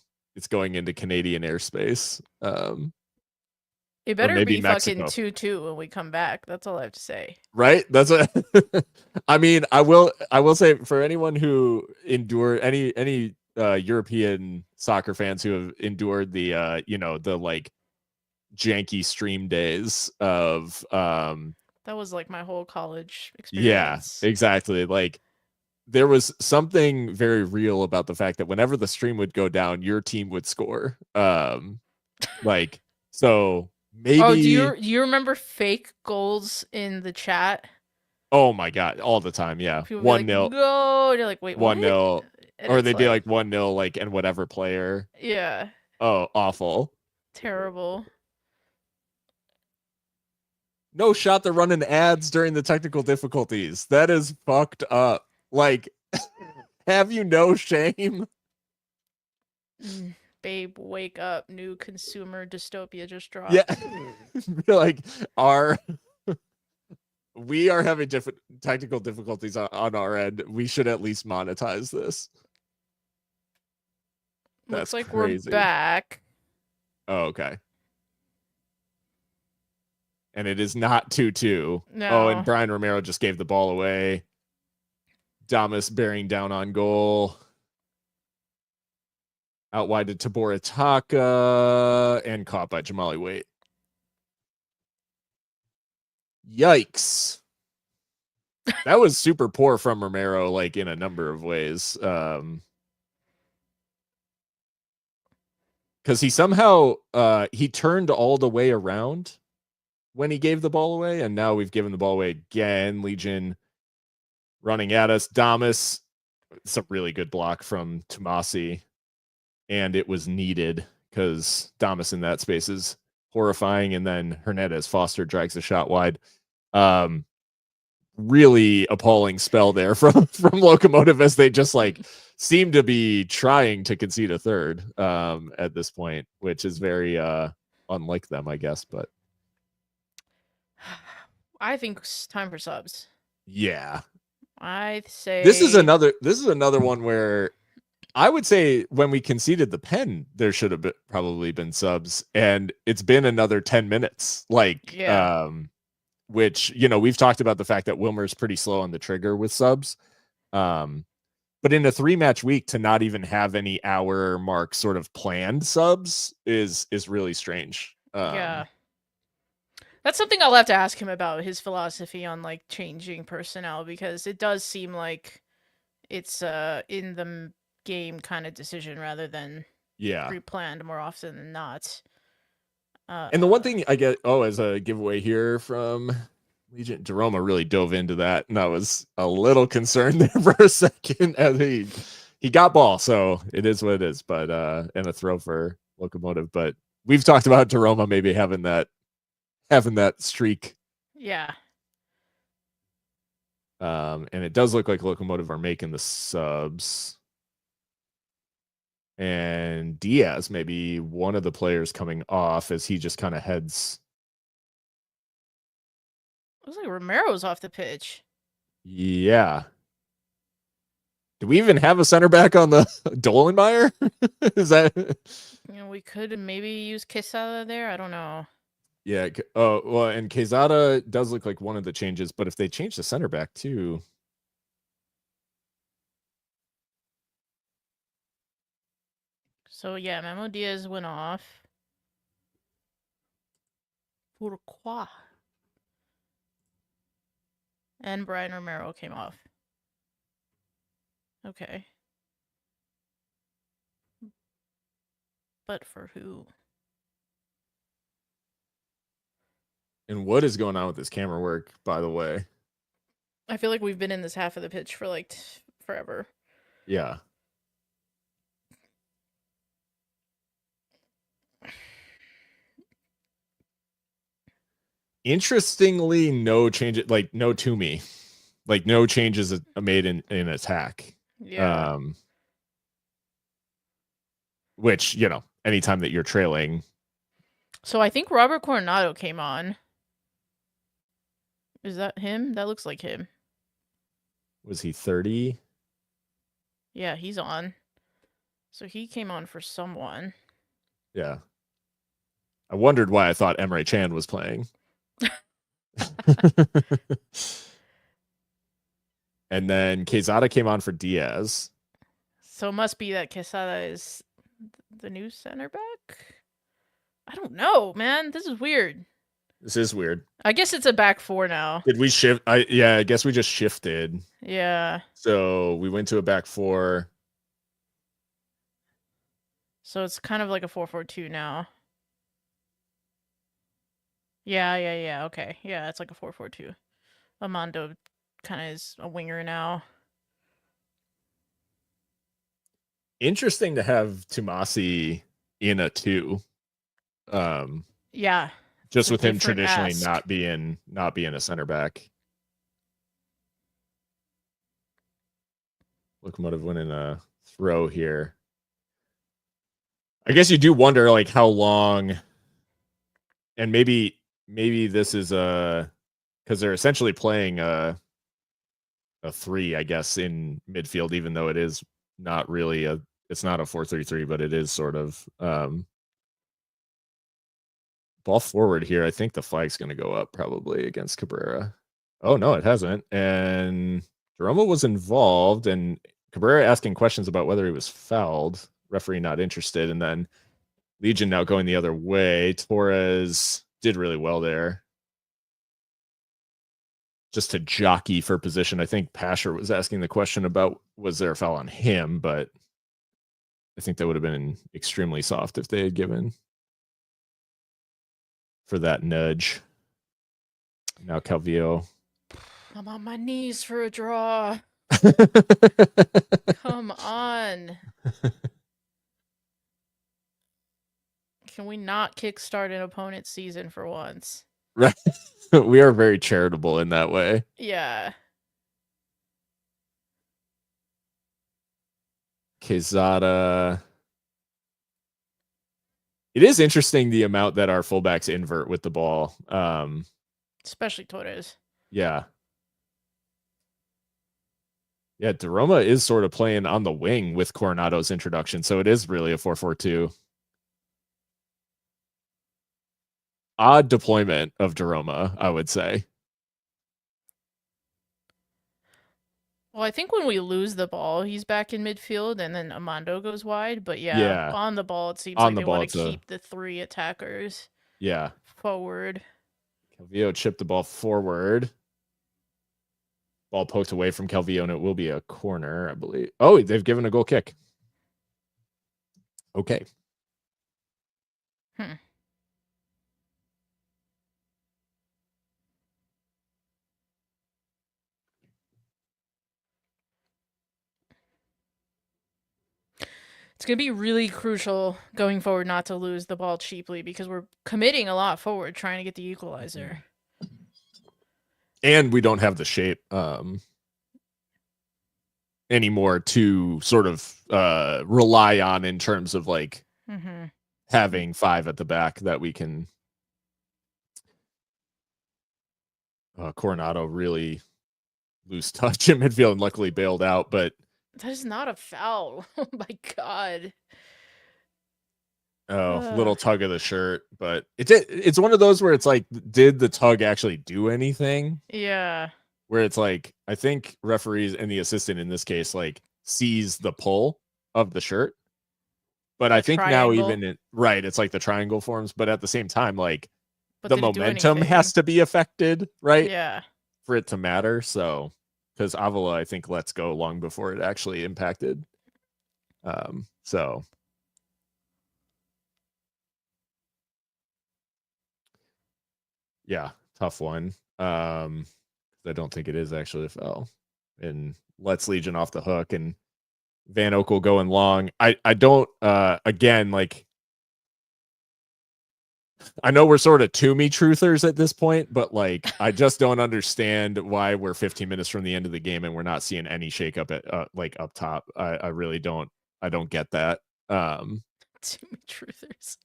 Canadian airspace. It better be Mexico. Fucking 2-2 when we come back. That's all I have to say. Right? That's what I mean. I will say, for anyone who endured any European soccer fans who have endured the the like janky stream days of that was like my whole college experience. Yeah, exactly. Like, there was something very real about the fact that whenever the stream would go down, your team would score. Like, so maybe. Oh, do you remember fake goals in the chat? Oh my god, all the time. Yeah, 1-0. Go. You're like, wait, 1-0, or they'd be like 1-0, like, and whatever player. Yeah. Oh, awful. Terrible. No shot, they're running ads during the technical difficulties. That is fucked up. Like, have you no shame? Babe, wake up. New consumer dystopia just dropped. Yeah. Like, we are having different technical difficulties on our end. We should at least monetize this. Looks like crazy. We're back. Oh, okay. And it is not 2-2. No. Oh, and Brian Romero just gave the ball away. Damas bearing down on goal. Out wide to Tabor Ataka, and caught by Jamali Waite. Yikes. That was super poor from Romero, like, in a number of ways. Because he somehow he turned all the way around when he gave the ball away, and now we've given the ball away again. Legion running at us. Damas, it's a really good block from Tomasi, and it was needed because Damas in that space is horrifying, and then Hernandez Foster drags the shot wide. Really appalling spell there from Locomotive, as they just like seem to be trying to concede a third at this point, which is very unlike them, I guess. But I think it's time for subs. Yeah, I say this is another one where I would say when we conceded the pen, there should have probably been subs, and it's been another 10 minutes. Like, yeah. Which, we've talked about the fact that Wilmer's pretty slow on the trigger with subs. But in a 3-match week, to not even have any hour mark sort of planned subs is really strange. Yeah. That's something I'll have to ask him about, his philosophy on like changing personnel, because it does seem like it's in the game kind of decision rather than pre-planned more often than not. And the one thing I get, as a giveaway here from Legion, Jeroma really dove into that, and I was a little concerned there for a second, as he got ball, so it is what it is. But and a throw for Locomotive, but we've talked about Jeroma maybe having that streak. Yeah. And it does look like Locomotive are making the subs. And Diaz, maybe one of the players coming off, as he just kind of heads. Looks like Romero's off the pitch. Yeah. Do we even have a center back on the Dolenmeyer? Is that? We could maybe use Quesada there. I don't know. Yeah. Oh, well, and Quesada does look like one of the changes, but if they change the center back too. So, yeah, Memo Diaz went off. Pourquoi? And Brian Romero came off. Okay. But for who? And what is going on with this camera work, by the way? I feel like we've been in this half of the pitch for like forever. Yeah. Interestingly, no change, like no to me, like no changes made in attack. Yeah. Which, you know, anytime that you're trailing. So I think Robert Coronado came on. Is that him? That looks like him. Was he 30? Yeah, he's on. So he came on for someone. Yeah. I wondered why I thought Emre Can was playing. And then Quezada came on for Diaz. So it must be that Quesada is the new center back? I don't know, man. This is weird. This is weird. I guess it's a back four now. Did we shift? I guess we just shifted. Yeah. So we went to a back four. So it's kind of like a 4-4-2 now. Yeah. Okay. Yeah, it's like a 4-4-2. Amando kind of is a winger now. Interesting to have Tumasi in a 2. Yeah. Just with him different traditionally ask. not being a center back. Locomotive winning a throw here. I guess you do wonder like how long, and maybe this is because they're essentially playing a 3, I guess, in midfield, even though it is not really it's not a 4-3-3, but it is sort of ball forward here. I think the flag's going to go up probably against Cabrera. Oh no, it hasn't. And Jeroma was involved, and Cabrera asking questions about whether he was fouled. Referee not interested, and then Legion now going the other way. Torres did really well there, just to jockey for position. I think Pasher was asking the question about was there a foul on him, but I think that would have been extremely soft if they had given for that nudge. Now Calvillo. I'm on my knees for a draw. Come on. Can we not kickstart an opponent's season for once? Right. We are very charitable in that way. Yeah. Quezada. It is interesting the amount that our fullbacks invert with the ball. Especially Torres. Yeah. Yeah, Daroma is sort of playing on the wing with Coronado's introduction, so it is really a 4-4-2. Odd deployment of Daroma, I would say. Well, I think when we lose the ball, he's back in midfield, and then Amando goes wide. But yeah. On the ball, it seems like they want to keep the 3 attackers. Yeah. Forward. Calvillo chipped the ball forward. Ball poked away from Calvillo, and it will be a corner, I believe. Oh, they've given a goal kick. Okay. It's going to be really crucial going forward not to lose the ball cheaply because we're committing a lot forward trying to get the equalizer. And we don't have the shape anymore to sort of rely on in terms of like having 5 at the back that we can. Coronado really loose touch in midfield and luckily bailed out, but that is not a foul. Oh my god. Oh, little tug of the shirt, but it's one of those where it's like, did the tug actually do anything? Yeah. Where it's like, I think referees and the assistant in this case like sees the pull of the shirt, but I think now even right, it's like the triangle forms, but at the same time, like the momentum has to be affected, right? Yeah. For it to matter. So, because Avila, I think, lets go long before it actually impacted. So. Yeah, tough one. I don't think it is actually a foul, and lets Legion off the hook, and Van Okel going long. I don't again, like, I know we're sort of to me truthers at this point, but like I just don't understand why we're 15 minutes from the end of the game and we're not seeing any shakeup at like up top. I really don't. I don't get that. Too many truthers.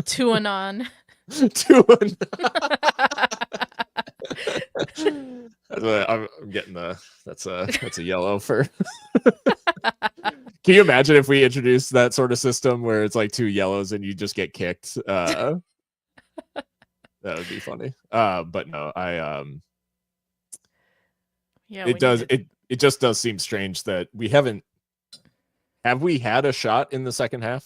To anon. I'm getting that's a yellow for. Can you imagine if we introduced that sort of system where it's like 2 yellows and you just get kicked? That would be funny. But no, Yeah, it just does seem strange that we haven't. Have we had a shot in the second half?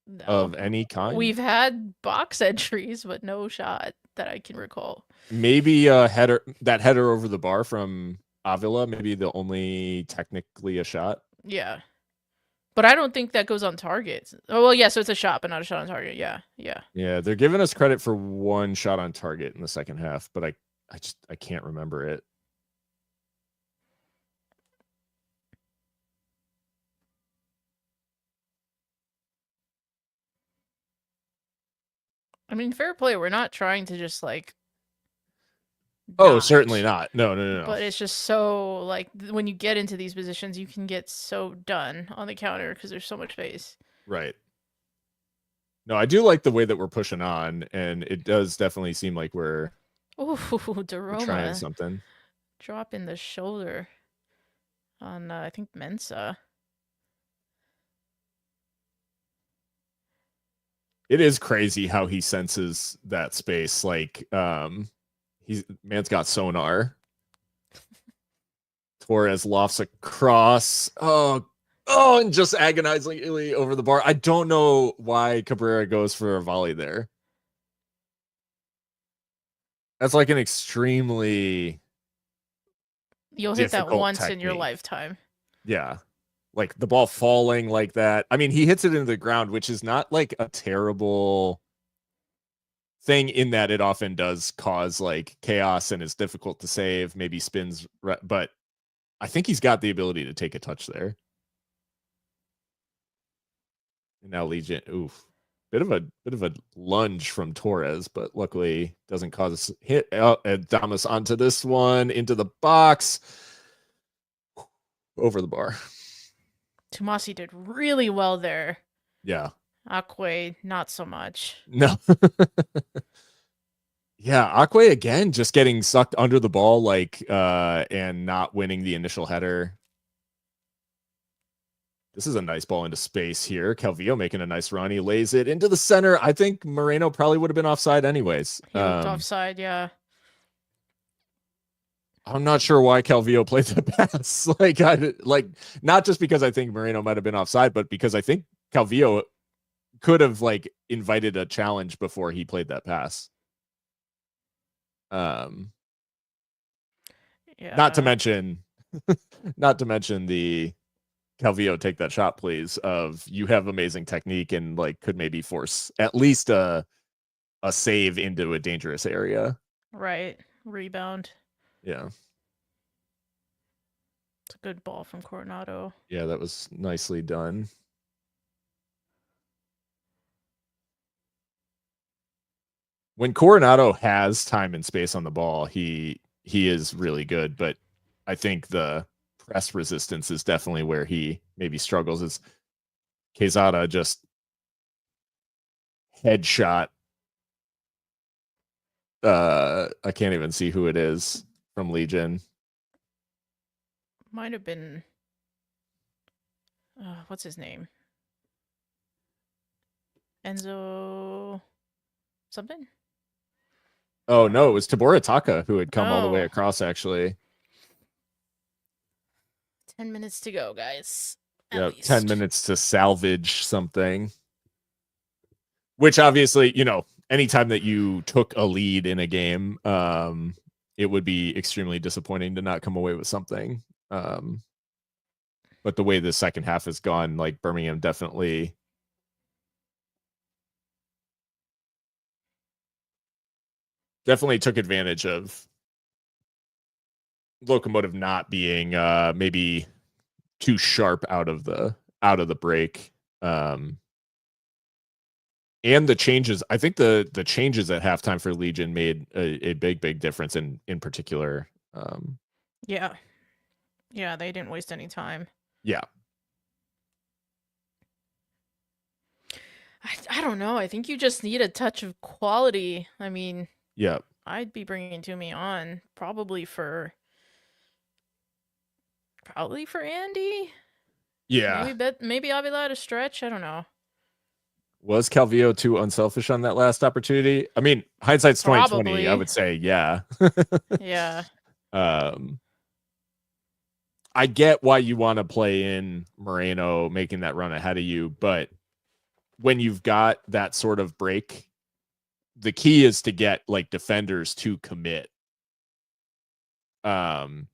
no. Of any kind? We've had box entries, but no shot that I can recall. Maybe a header over the bar from Avila, maybe the only technically a shot. Yeah. But I don't think that goes on target. Oh, well, yeah, so it's a shot, but not a shot on target. Yeah, yeah. Yeah, they're giving us credit for 1 shot on target in the second half, but I can't remember it. I mean, fair play. We're not trying to just like. Oh, certainly not. No. But it's just so like when you get into these positions, you can get so done on the counter because there's so much space. Right. No, I do like the way that we're pushing on, and it does definitely seem like we're trying something. Drop in the shoulder on I think Mensa. It is crazy how he senses that space. Like, man's got sonar. Torres lofts across. Oh, and just agonizingly over the bar. I don't know why Cabrera goes for a volley there. That's like an extremely. You'll hit that once in your lifetime. Yeah. Like the ball falling like that. I mean, he hits it into the ground, which is not like a terrible thing in that it often does cause like chaos and is difficult to save, maybe spins, but I think he's got the ability to take a touch there. And now Legion, bit of a lunge from Torres, but luckily doesn't cause a hit. Damas onto this one, into the box, over the bar. Tomasi did really well there. Yeah. Akwe, not so much. No. Yeah, Akwe again, just getting sucked under the ball, like, and not winning the initial header. This is a nice ball into space here. Calvillo making a nice run. He lays it into the center. I think Moreno probably would have been offside anyways. He looked offside, yeah. I'm not sure why Calvillo played the pass. like not just because I think Moreno might have been offside, but because I think Calvillo could have like invited a challenge before he played that pass. Yeah. Not to mention the Calvillo take that shot, please. Of you have amazing technique and like could maybe force at least a save into a dangerous area. Right. Rebound. Yeah. It's a good ball from Coronado. Yeah, that was nicely done. When Coronado has time and space on the ball, he is really good, but I think the press resistance is definitely where he maybe struggles. Is Quezada just headshot? I can't even see who it is from Legion. Might have been what's his name? Enzo something? Oh no, it was Tabora Taka who had come all the way across actually. 10 minutes to go, guys. Yeah, 10 minutes to salvage something. Which obviously, anytime that you took a lead in a game, it would be extremely disappointing to not come away with something. But the way the second half has gone, like Birmingham definitely definitely took advantage of Locomotive not being maybe too sharp out of the break. And the changes, I think the changes at halftime for Legion made a big difference in particular. Yeah. Yeah, they didn't waste any time. Yeah. I don't know. I think you just need a touch of quality. I mean, Yeah. I'd be bringing Toomey on probably for Andy. Yeah. Maybe Avila to stretch. I don't know. Was Calvillo too unselfish on that last opportunity? I mean, hindsight's 2020. I would say, yeah. Yeah. I get why you want to play in Moreno making that run ahead of you, but when you've got that sort of break, the key is to get like defenders to commit. And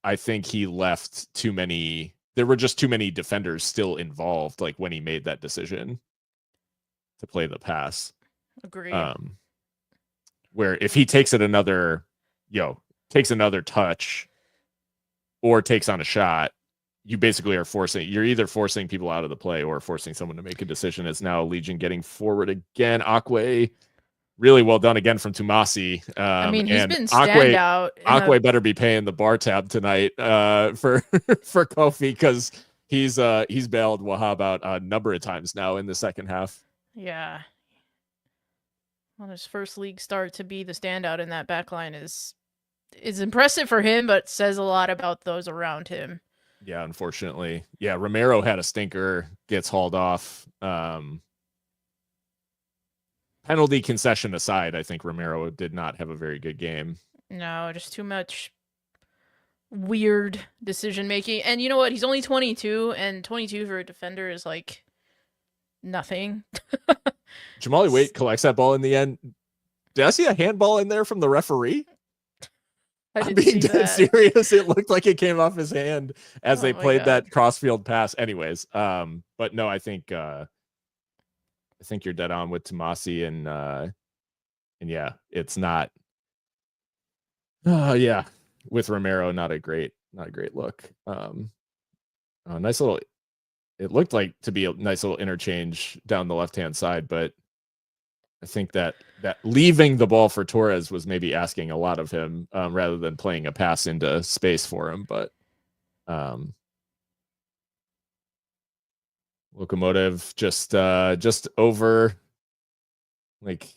I think he left too many. There were just too many defenders still involved, like when he made that decision to play the pass. Agree. Where if he takes it takes another touch or takes on a shot, you basically you're either forcing people out of the play or forcing someone to make a decision. It's now Legion getting forward again. Akwe, really well done again from Tumasi. I mean, he's been standout. Akwe better be paying the bar tab tonight for Kofi, because he's bailed Wahab out a number of times now in the second half. Yeah. On his first league start, to be the standout in that back line is impressive for him, but says a lot about those around him. Yeah, unfortunately. Yeah, Romero had a stinker, gets hauled off. Penalty concession aside, I think Romero did not have a very good game. No, just too much weird decision making. And you know what? He's only 22, and 22 for a defender is like nothing. Jamali Waite collects that ball in the end. Did I see a handball in there from the referee? I'm being dead serious. It looked like it came off his hand as they played that crossfield pass. Anyways, but no, I think you're dead on with Tomasi, and yeah, it's not. Yeah, with Romero, not a great look. Nice little. It looked like to be a nice little interchange down the left-hand side, but I think that leaving the ball for Torres was maybe asking a lot of him, rather than playing a pass into space for him. But Locomotive just over like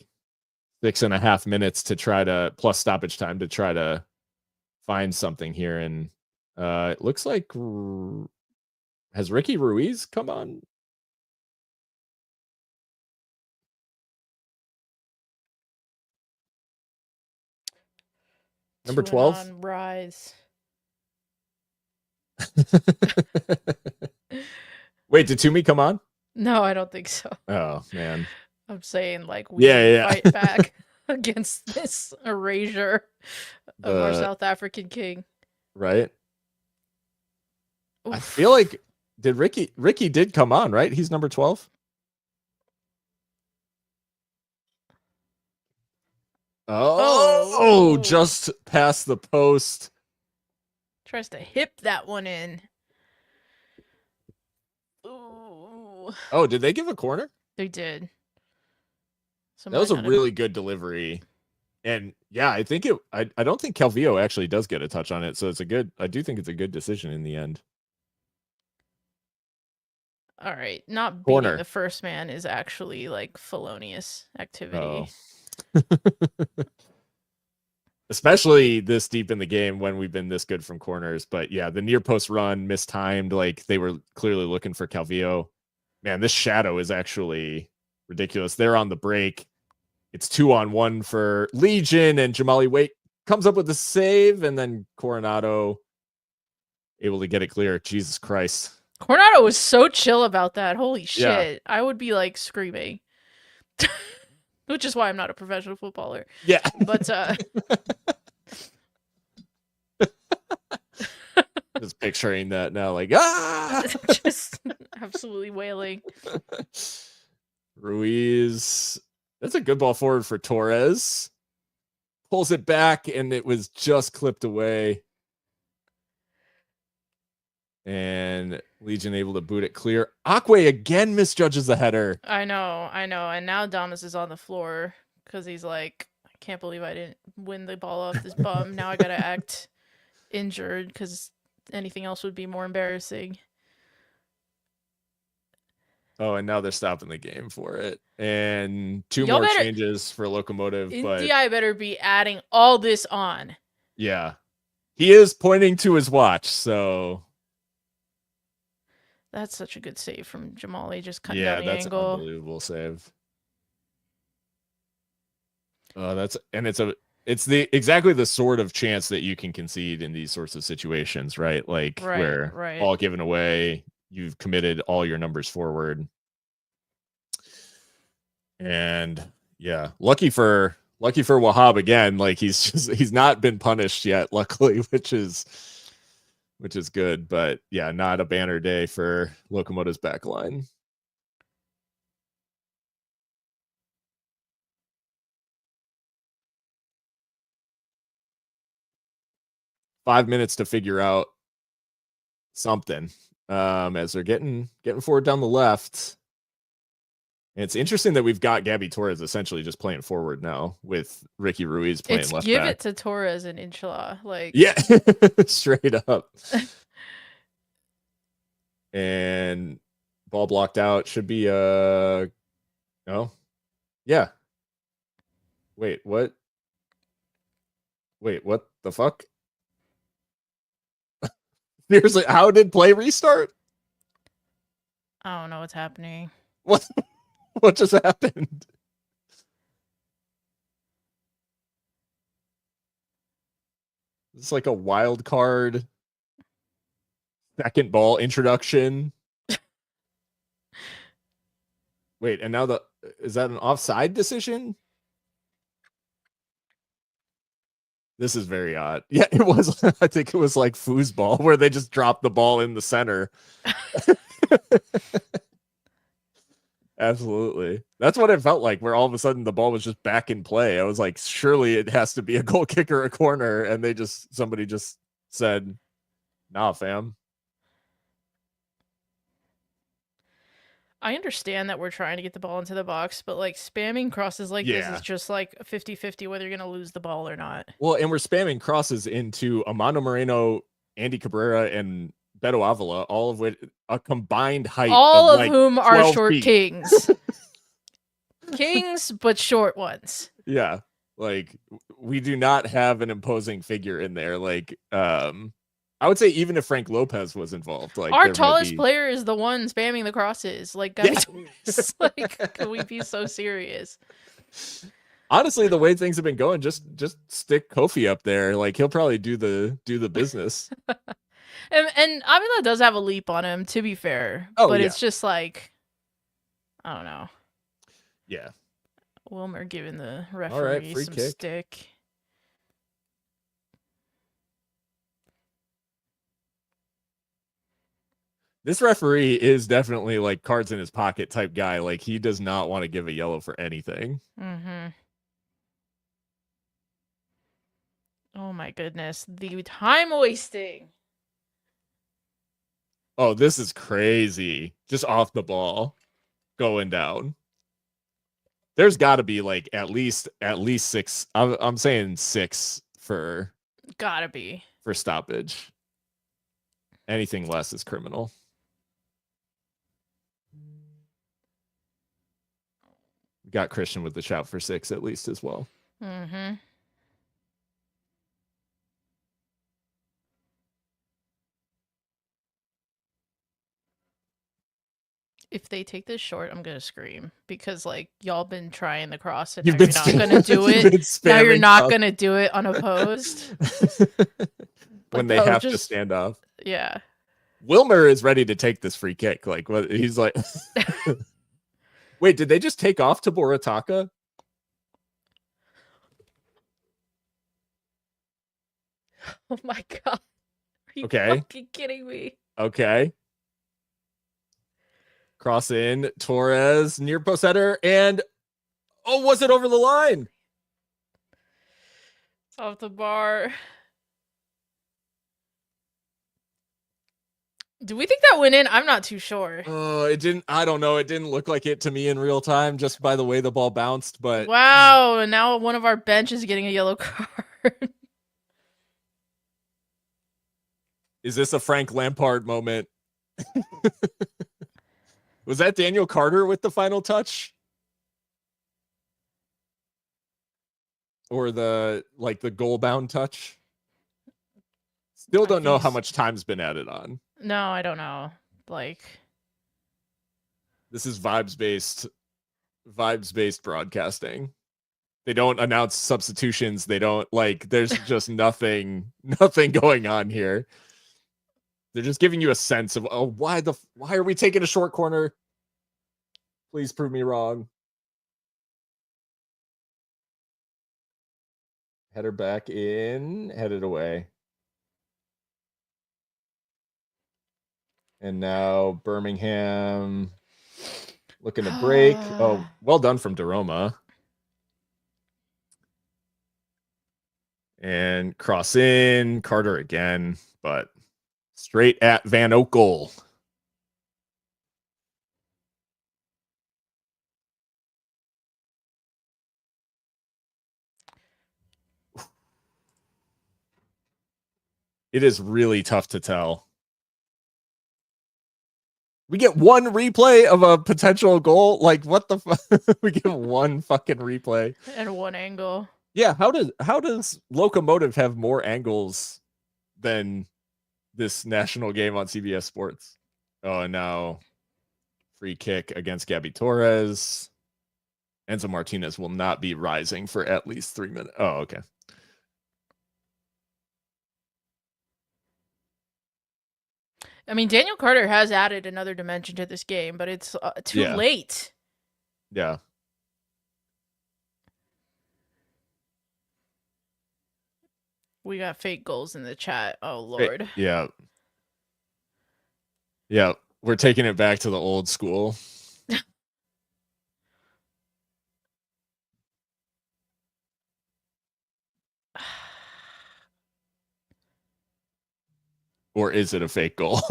6.5 minutes to try to, plus stoppage time, to try to find something here. And it looks like, has Ricky Ruiz come on? Number 12? Rise. Wait, did Toomey come on? No, I don't think so. Oh, man. I'm saying, like, we fight back against this erasure of our South African king. Right? Oof. I feel like, did Ricky did come on, right? He's number 12? Oh, just past the post. Tries to hip that one in. Ooh. Oh, did they give a corner? They did. That was a really good delivery. And yeah, I think I don't think Calvillo actually does get a touch on it. So I do think it's a good decision in the end. All right. Not beating the first man is actually like felonious activity. Oh. Especially this deep in the game when we've been this good from corners. But yeah, the near post run mistimed. Like, they were clearly looking for Calvillo. Man, this shadow is actually ridiculous. They're on the break. It's 2-on-1 for Legion, and Jamali Waite comes up with the save, and then Coronado able to get it clear. Jesus Christ. Coronado was so chill about that. Holy shit. Yeah. I would be like screaming. Which is why I'm not a professional footballer. Yeah. But just picturing that now, like, just absolutely wailing. Ruiz That's a good ball forward for Torres. Pulls it back, and it was just clipped away. And Legion able to boot it clear. Akwe again misjudges the header. I know. And now Damas is on the floor because he's like, I can't believe I didn't win the ball off this bum. Now I gotta act injured because anything else would be more embarrassing. Oh, and now they're stopping the game for it. And two more changes for Locomotive. But NDI better be adding all this on. Yeah. He is pointing to his watch, so... That's such a good save from Jamali, just cutting down the angle. Yeah, that's an unbelievable save. It's exactly the sort of chance that you can concede in these sorts of situations, right? Like where all given away, you've committed all your numbers forward. And yeah, lucky for Wahab again. Like he's not been punished yet, luckily, which is good. But yeah, not a banner day for Locomotive's back line. Five minutes to figure out something as they're getting forward down the left. And it's interesting that we've got Gabby Torres essentially just playing forward now with Ricky Ruiz playing left back. Give it to Torres and Inshallah. Like, yeah, straight up. And ball blocked out. Should be oh yeah. Wait, what the fuck? Seriously, how did play restart? I don't know what's happening. What just happened? It's like a wild card second ball introduction. Wait, and now is that an offside decision? This is very odd. Yeah, it was. I think it was like foosball where they just dropped the ball in the center. Absolutely. That's what it felt like, where all of a sudden the ball was just back in play. I was like, surely it has to be a goal kick or a corner. And somebody just said, nah, fam. I understand that we're trying to get the ball into the box, but like spamming crosses like this is just like 50-50 whether you're going to lose the ball or not. Well, and we're spamming crosses into Amando Moreno, Andy Cabrera, and Beto Avila, all of which a combined height of like whom are short feet. Kings. Kings, but short ones. Yeah. Like, we do not have an imposing figure in there. Like, I would say even if Frank Lopez was involved, like our tallest player is the one spamming the crosses. Like, guys, like, can we be so serious? Honestly, the way things have been going, just stick Kofi up there. Like, he'll probably do the business. And Avila does have a leap on him, to be fair. But it's just like, I don't know. Yeah. Wilmer giving the referee some stick. This referee is definitely like cards in his pocket type guy. Like, he does not want to give a yellow for anything. Mm-hmm. Oh my goodness. The time wasting. Oh, this is crazy. Just off the ball. Going down. There's got to be like at least 6. I'm saying 6 for. Gotta be. For stoppage. Anything less is criminal. Got Christian with the shout for 6 at least as well. Mm-hmm. If they take this short, I'm gonna scream because like y'all been trying the cross and now you're not gonna do it. Now you're not gonna do it unopposed. When they have to stand off. Yeah. Wilmer is ready to take this free kick. Like, what? He's like, wait, did they just take off to Borataka? Oh my god! Are you fucking kidding me? Okay. Cross in, Torres, near post header, and Oh, was it over the line? It's off the bar. Do we think that went in? I'm not too sure. Oh, it didn't. I don't know. It didn't look like it to me in real time just by the way the ball bounced. But wow, and now one of our bench is getting a yellow card. is this a Frank Lampard moment? Was that Daniel Carter with the final touch? Or the goal bound touch? Still don't know how much time's been added on. No, I don't know. Like, this is vibes based broadcasting. They don't announce substitutions. They don't there's just nothing going on here. They're just giving you a sense of, oh, why are we taking a short corner? Please prove me wrong. Header back in, headed away. And now Birmingham looking to break. Oh, well done from Daroma. And cross in, Carter again, but straight at Van Okel. It is really tough to tell. We get one replay of a potential goal. Like, what the fuck? We get one fucking replay. And one angle. Yeah, how does Locomotive have more angles than this national game on CBS Sports? Oh, and now free kick against Gabby Torres. Enzo Martinez will not be rising for at least 3 minutes. Oh, okay. I mean, Daniel Carter has added another dimension to this game, but it's too late. Yeah. We got fake goals in the chat. Oh, Lord. Yeah. Yeah. We're taking it back to the old school. Or is it a fake goal?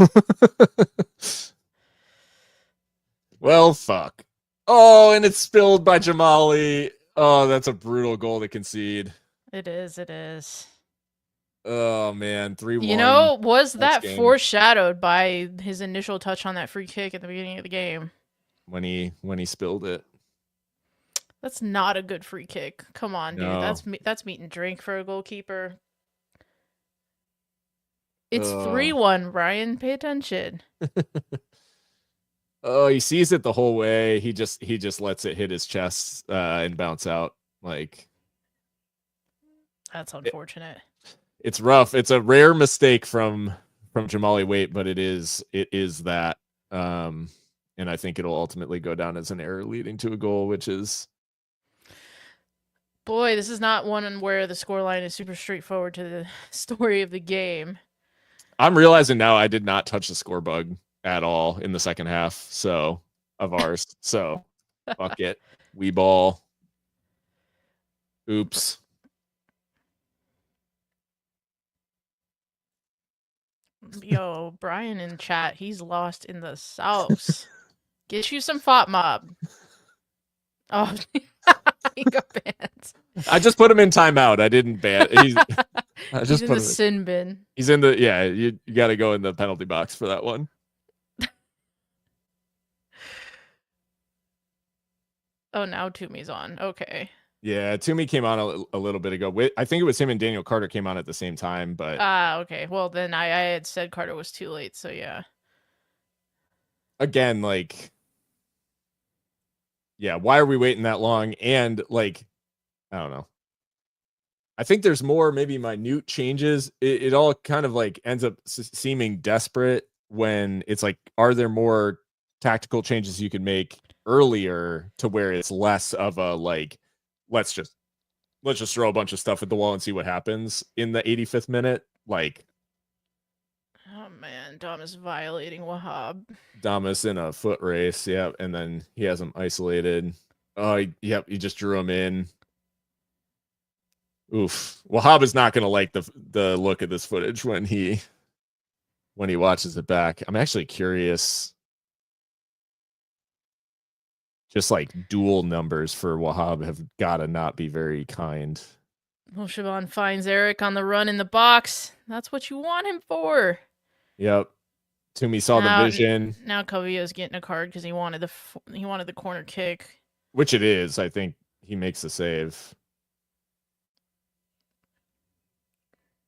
Well, fuck. Oh, and it's spilled by Jamali. Oh, that's a brutal goal to concede. It is. It is. Oh, man. 3-1. You know, was that foreshadowed by his initial touch on that free kick at the beginning of the game? When he spilled it. That's not a good free kick. Come on, no. dude. That's meat and drink for a goalkeeper. It's 3-1, Brian. Pay attention. Oh, he sees it the whole way. He just lets it hit his chest and bounce out. Like, that's unfortunate. It's rough. It's a rare mistake from Jamali Waite, but it is that. And I think it'll ultimately go down as an error leading to a goal, which is. Boy, this is not one where the scoreline is super straightforward to the story of the game. I'm realizing now I did not touch the score bug at all in the second half of ours. So fuck it. We ball. Oops. Yo, Brian in chat, he's lost in the sauce. Get you some FOT mob. Oh, he got banned. I just put him in timeout. I didn't ban. He's in the sin bin. He's in the You got to go in the penalty box for that one. Oh, now Toomey's on. Okay. Yeah, Toomey came on a little bit ago. I think it was him and Daniel Carter came on at the same time, but okay. Well, then I had said Carter was too late, so yeah. Again, why are we waiting that long? And I don't know. I think there's more maybe minute changes. It all kind of ends up seeming desperate when it's are there more tactical changes you can make earlier to where it's less of a let's just throw a bunch of stuff at the wall and see what happens in the 85th minute. Oh man, Dom is violating Wahab. Damas in a foot race, yeah, and then he has him isolated. Oh, yep, he just drew him in. Oof. Wahab is not going to like the look of this footage when he watches it back. I'm actually curious. Just like dual numbers for Wahab have got to not be very kind. Well, Siobhan finds Eric on the run in the box. That's what you want him for. Yep. Toomey saw the vision. Now Covio's getting a card because he wanted the corner kick, which it is. I think he makes the save.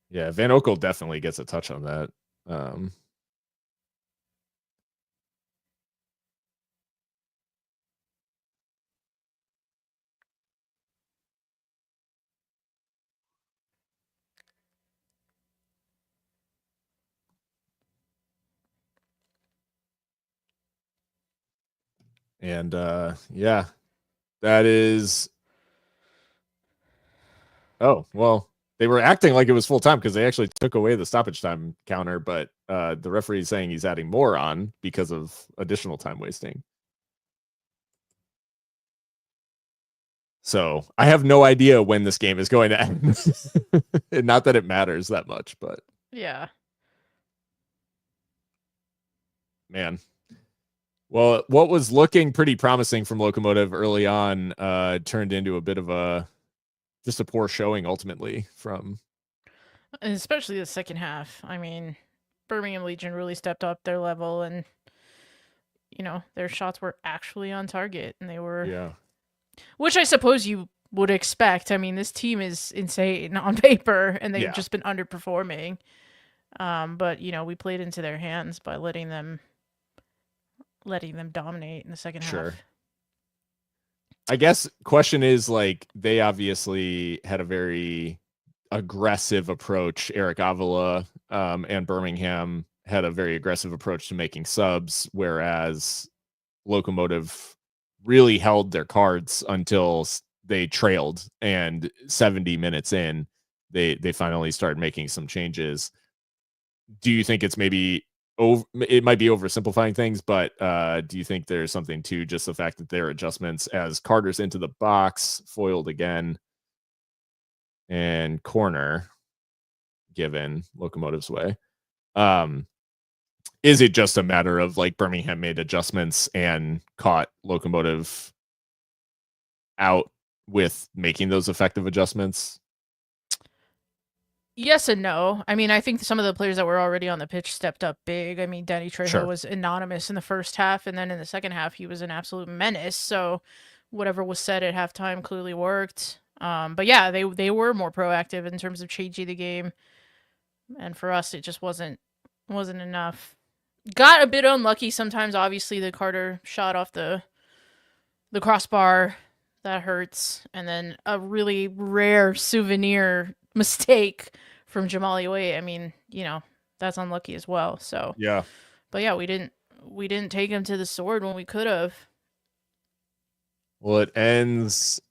Yeah, Van Okel definitely gets a touch on that. And yeah, that is. Oh, well, they were acting like it was full time because they actually took away the stoppage time counter, but the referee is saying he's adding more on because of additional time wasting. So I have no idea when this game is going to end. Not that it matters that much, but yeah. Man. Well, what was looking pretty promising from Locomotive early on turned into a bit of just a poor showing ultimately from. And especially the second half. I mean, Birmingham Legion really stepped up their level, and their shots were actually on target, and they were. Yeah. Which I suppose you would expect. I mean, this team is insane on paper, and they've just been underperforming. But we played into their hands by letting them dominate in the second half. I guess question is like they obviously had a very aggressive approach. Eric Avila and Birmingham had a very aggressive approach to making subs, whereas Locomotive really held their cards until they trailed, and 70 minutes in, they finally started making some changes. Do you think it's maybe it might be oversimplifying things, but do you think there's something to just the fact that their adjustments as Carter's into the box, foiled again, and corner given Locomotive's way? Is it just a matter of like Birmingham made adjustments and caught Locomotive out with making those effective adjustments? Yes and no. I mean, I think some of the players that were already on the pitch stepped up big. I mean, Danny Trejo was anonymous in the first half, and then in the second half, he was an absolute menace. So whatever was said at halftime clearly worked. But yeah, they were more proactive in terms of changing the game, and for us, it just wasn't enough. Got a bit unlucky sometimes. Obviously, the Carter shot off the crossbar, that hurts, and then a really rare souvenir mistake from Jamal Way. I mean, that's unlucky as well. So yeah, but yeah, we didn't take him to the sword when we could have. Well, it ends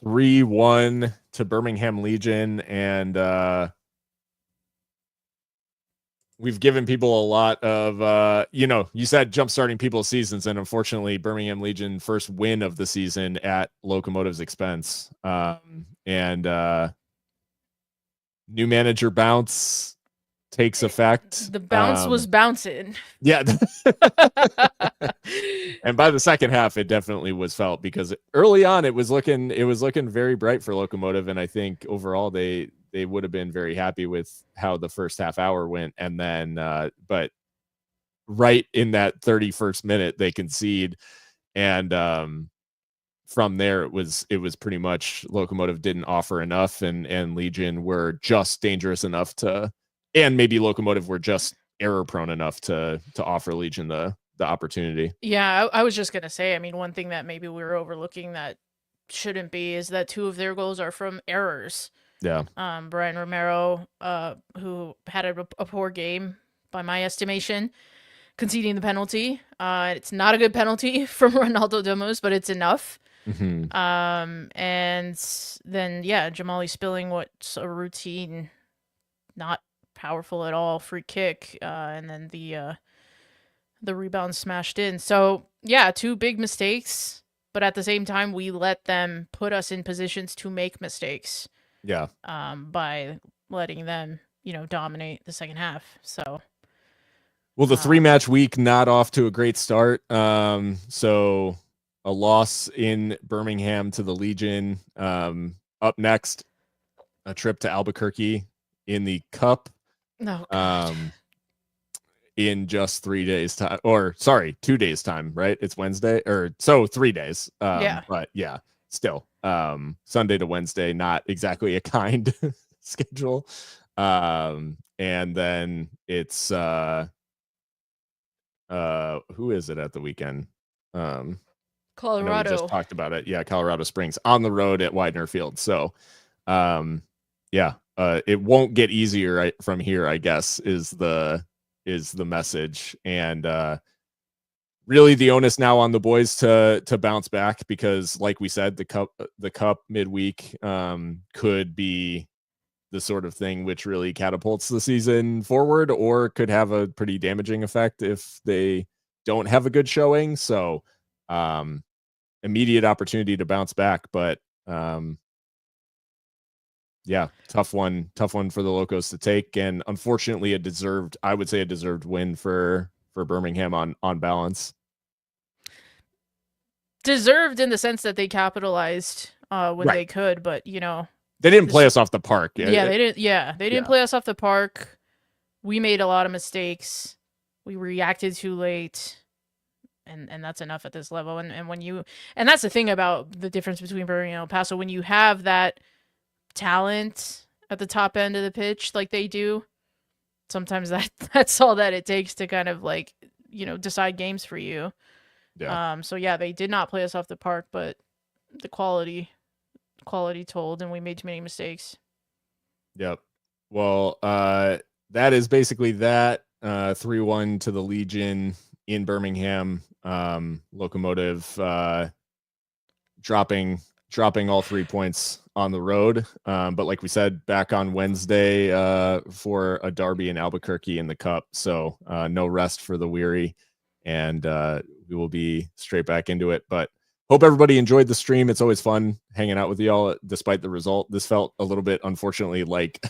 3-1 to Birmingham Legion, and we've given people a lot of you said jump starting people's seasons, and unfortunately Birmingham Legion first win of the season at Locomotive's expense. And new manager bounce takes effect. The bounce was bouncing. Yeah. And by the second half, it definitely was felt, because early on it was looking very bright for Locomotive, and I think overall they would have been very happy with how the first half hour went. And then but right in that 31st minute they concede, and from there it was pretty much Locomotive didn't offer enough, and Legion were just dangerous enough to, and maybe Locomotive were just error prone enough to offer Legion the opportunity. Yeah, I was just gonna say, I mean, one thing that maybe we were overlooking that shouldn't be is that 2 of their goals are from errors. Yeah. Brian Romero, who had a poor game by my estimation, conceding the penalty. It's not a good penalty from Ronaldo Demos, but it's enough. Mm-hmm. And then Jamali spilling what's a routine, not powerful at all, free kick, and then the rebound smashed in. So 2 big mistakes. But at the same time, we let them put us in positions to make mistakes. Yeah. By letting them, dominate the second half. So, well, the 3-match week not off to a great start. So a loss in Birmingham to the Legion. Up next, a trip to Albuquerque in the Cup. Oh, God. In just 3 days time, or sorry, 2 days time, right? It's Wednesday, or so 3 days. Yeah. But yeah, still, Sunday to Wednesday, not exactly a kind schedule. And then it's who is it at the weekend? Colorado. I know we just talked about it. Yeah, Colorado Springs on the road at Widener Field. So, yeah, it won't get easier from here, I guess, is the message. And really the onus now on the boys to bounce back, because like we said, the cup midweek could be the sort of thing which really catapults the season forward, or could have a pretty damaging effect if they don't have a good showing. So immediate opportunity to bounce back, but yeah, tough one for the Locos to take, and unfortunately I would say a deserved win for Birmingham on balance. Deserved in the sense that they capitalized when they could, but they didn't play us off the park. Yeah, they didn't. Yeah, they didn't play us off the park. We made a lot of mistakes. We reacted too late, and that's enough at this level. And that's the thing about the difference between Birmingham and El Paso. When you have that talent at the top end of the pitch like they do, sometimes that's all that it takes to kind of like decide games for you. Yeah. So yeah, they did not play us off the park, but the quality told, and we made too many mistakes. Yep. Well, that is basically that. 3-1 to the Legion in Birmingham. Locomotive dropping all 3 points on the road. But like we said, back on Wednesday for a derby in Albuquerque in the Cup. So no rest for the weary, and we will be straight back into it. But hope everybody enjoyed the stream. It's always fun hanging out with y'all despite the result. This felt a little bit, unfortunately, like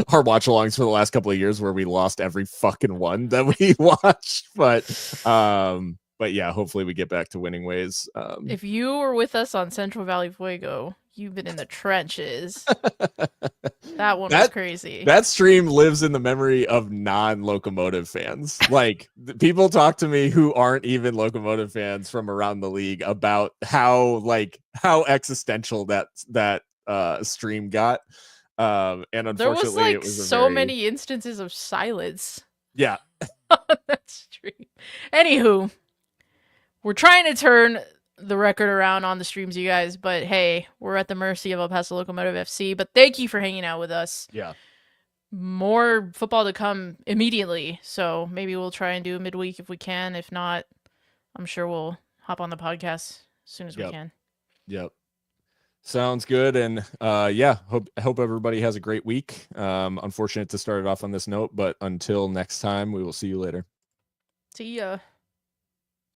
our watch-alongs for the last couple of years where we lost every fucking one that we watched. But yeah, hopefully we get back to winning ways. If you were with us on Central Valley Fuego, you've been in the trenches. That one was crazy. That stream lives in the memory of non-Locomotive fans. Like, people talk to me who aren't even Locomotive fans from around the league about how existential that stream got. And unfortunately, there was like it was so many instances of silence. Yeah. On that stream. Anywho, we're trying to turn the record around on the streams, you guys, but hey, we're at the mercy of El Paso Locomotive FC. But thank you for hanging out with us. Yeah. More football to come immediately, so maybe we'll try and do a midweek if we can. If not, I'm sure we'll hop on the podcast as soon as we can. Yep. Sounds good. And yeah, hope everybody has a great week. Unfortunate to start it off on this note, but until next time, we will see you later. See ya.